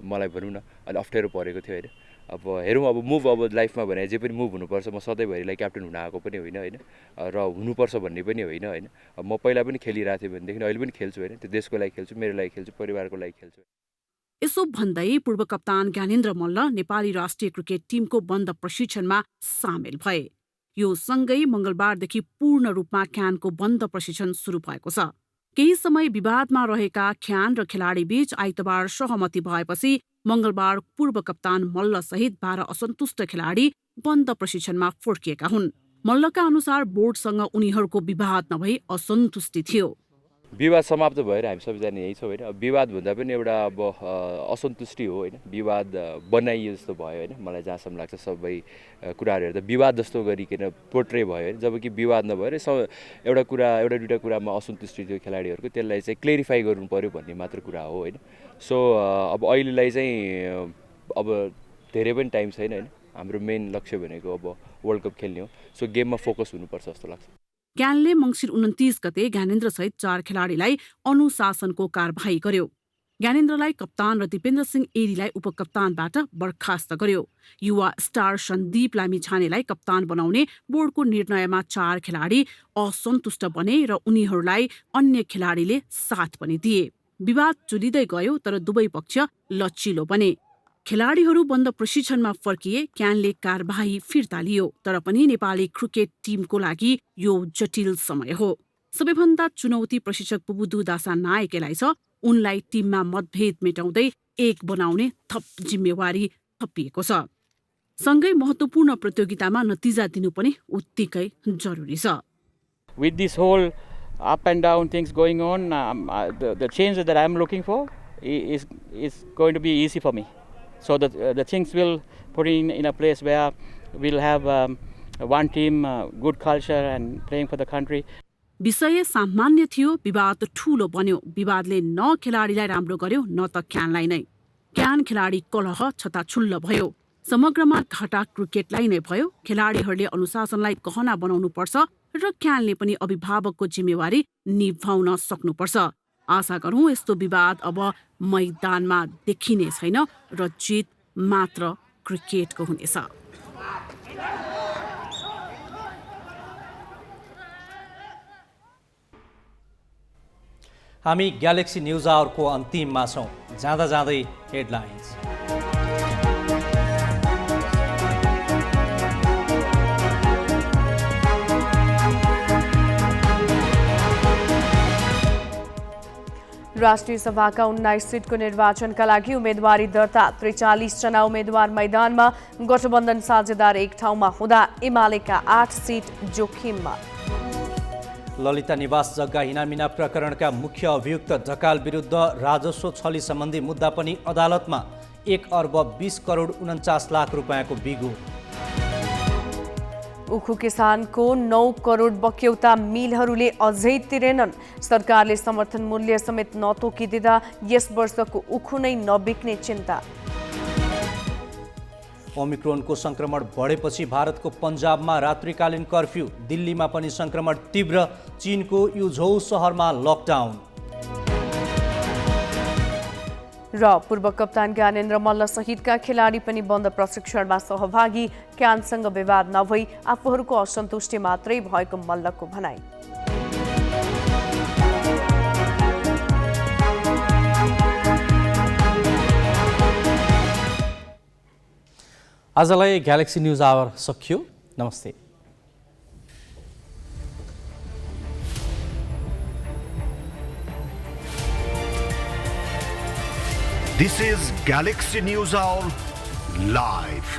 मलाई भनौँ न अलि अप्ठ्यारो परेको थियो होइन। अब हेरौँ अब मुभ अब लाइफमा भने जे पनि मुभ हुनुपर्छ। म सधैँभरिलाई क्याप्टन हुन आएको पनि होइन होइन र हुनुपर्छ भन्ने पनि होइन होइन। म पहिला पनि खेलिरहेको थिएँ भनेदेखि अहिले पनि खेल्छु होइन, त्यो देशको लागि खेल्छु, मेरो लागि खेल्छु, परिवारको लागि खेल्छु। यसो भन्दै पूर्व कप्तान ज्ञानेन्द्र मल्ल नेपाली राष्ट्रिय क्रिकेट टिमको बन्द प्रशिक्षणमा सामेल भए। यो सँगै मंगलबारदेखि पूर्ण रूपमा क्यानको बन्द प्रशिक्षण सुरु भएको छ। केही समय विवादमा रहेका क्यान र खेलाडी बीच आइतबार सहमति भएपछि मंगलबार पूर्व कप्तान मल्ल सहित 12 असन्तुष्ट खेलाडी बन्द प्रशिक्षणमा फर्किएका हुन्। मल्लका अनुसार बोर्डसँग उनीहरूको विवाद नभई असन्तुष्टि थियो। विवाद समाप्त भएर हामी सबैजना यही छौँ होइन। विवाद भन्दा पनि एउटा अब असन्तुष्टि हो होइन, विवाद बनाइयो जस्तो भयो होइन। मलाई जहाँसम्म लाग्छ सबै कुराहरू हेर्दा विवाद जस्तो गरिकन पोर्ट्रे भयो होइन, जबकि विवाद नभएर एउटा कुरा एउटा दुईवटा कुरामा असन्तुष्टि थियो खेलाडीहरूको, त्यसलाई चाहिँ क्लेरिफाई गर्नु पर्यो भन्ने मात्र कुरा हो होइन। सो अब अहिलेलाई चाहिँ अब धेरै पनि टाइम छैन होइन। हाम्रो मेन लक्ष्य भनेको अब वर्ल्ड कप खेल्ने हो। सो गेममा फोकस हुनुपर्छ जस्तो लाग्छ। क्यानले मङ्सिर 29 गते ज्ञानेन्द्र सहित 4 खेलाडीलाई अनुशासनको कारबाही गर्यो। ज्ञानेन्द्रलाई कप्तान र दिपेन्द्र सिंह एरीलाई उपकप्तानबाट बर्खास्त गर्यो। युवा स्टार सन्दीप लामिछानेलाई कप्तान बनाउने बोर्डको निर्णयमा 4 खेलाडी असन्तुष्ट बने र उनीहरूलाई अन्य खेलाडीले साथ पनि दिए। विवाद चुलिँदै गयो तर दुवै पक्ष लचिलो बने। खेलाडीहरू बन्द प्रशिक्षणमा फर्किए। क्यानले कारबाही फिर्ता लियो, तर पनि नेपाली क्रिकेट टिमको लागि यो जटिल समय हो। सबैभन्दा चुनौती प्रशिक्षक बुबुदु दासा नायकेलाई छ। उनलाई टिममा मतभेद मेटाउँदै एक बनाउने थप जिम्मेवारी थपिएको छ। सँगै महत्त्वपूर्ण प्रतियोगितामा नतिजा दिनु पनि उत्तिकै जरुरी छ। With this whole up and down things going on, the change that I'm looking for is going to be easy for me. So the things will put in a place where we'll have one team, good culture and playing for the country. विषय सामान्य थियो, विवाद ठूलो बन्यो। विवादले न खेलाडीलाई राम्रो गर्यो न त क्यानलाई नै। क्यान खेलाडी कलह छताछुल्ल भयो। समग्रमा घाटा क्रिकेटलाई नै भयो। खेलाडीहरूले अनुशासनलाई गहना बनाउनु पर्छ र क्यानले पनि अभिभावकको जिम्मेवारी निभाउन सक्नुपर्छ। आशा गरौँ यस्तो विवाद अब मैदानमा देखिने छैन र जित मात्र क्रिकेटको हुनेछ। हामी ग्यालेक्सी न्युज आवरको अन्तिममा छौँ। जाँदा जाँदै हेडलाइन्स। राष्ट्रिय सभाका 19 सिटको निर्वाचनका लागि उम्मेदवारी दर्ता। 43 जना उम्मेद्वार मैदानमा। गठबन्धन साझेदार एक ठाउँमा हुँदा एमालेका 8 सिट जोखिममा। ललिता निवास जग्गा हिनामिना प्रकरणका मुख्य अभियुक्त ढकाल विरुद्ध राजस्व छली सम्बन्धी मुद्दा पनि अदालतमा। 1 अर्ब 20 करोड 49 लाख रुपियाँको बिगु। उखु किसानको 9 करोड बक्यौता मिलहरूले अझै तिरेनन्। सरकारले समर्थन मूल्य समेत नतोकिदिँदा यस वर्षको उखु नै नबिक्ने चिन्ता। ओमिक्रोनको सङ्क्रमण बढेपछि भारतको पन्जाबमा रात्रिकालीन कर्फ्यू, दिल्लीमा पनि सङ्क्रमण तीव्र, चीनको युझौ सहरमा लकडाउन। र पूर्व कप्तान ज्ञानेन्द्र मल्ल सहितका खेलाडी पनि बन्द प्रशिक्षणमा सहभागी। क्यानसँग विवाद नभई आफूहरूको असन्तुष्टि मात्रै भएको मल्लको भनाई। आजलाई ग्यालेक्सी न्युज आवर सकियो। नमस्ते। This is Galaxy News Hour Live.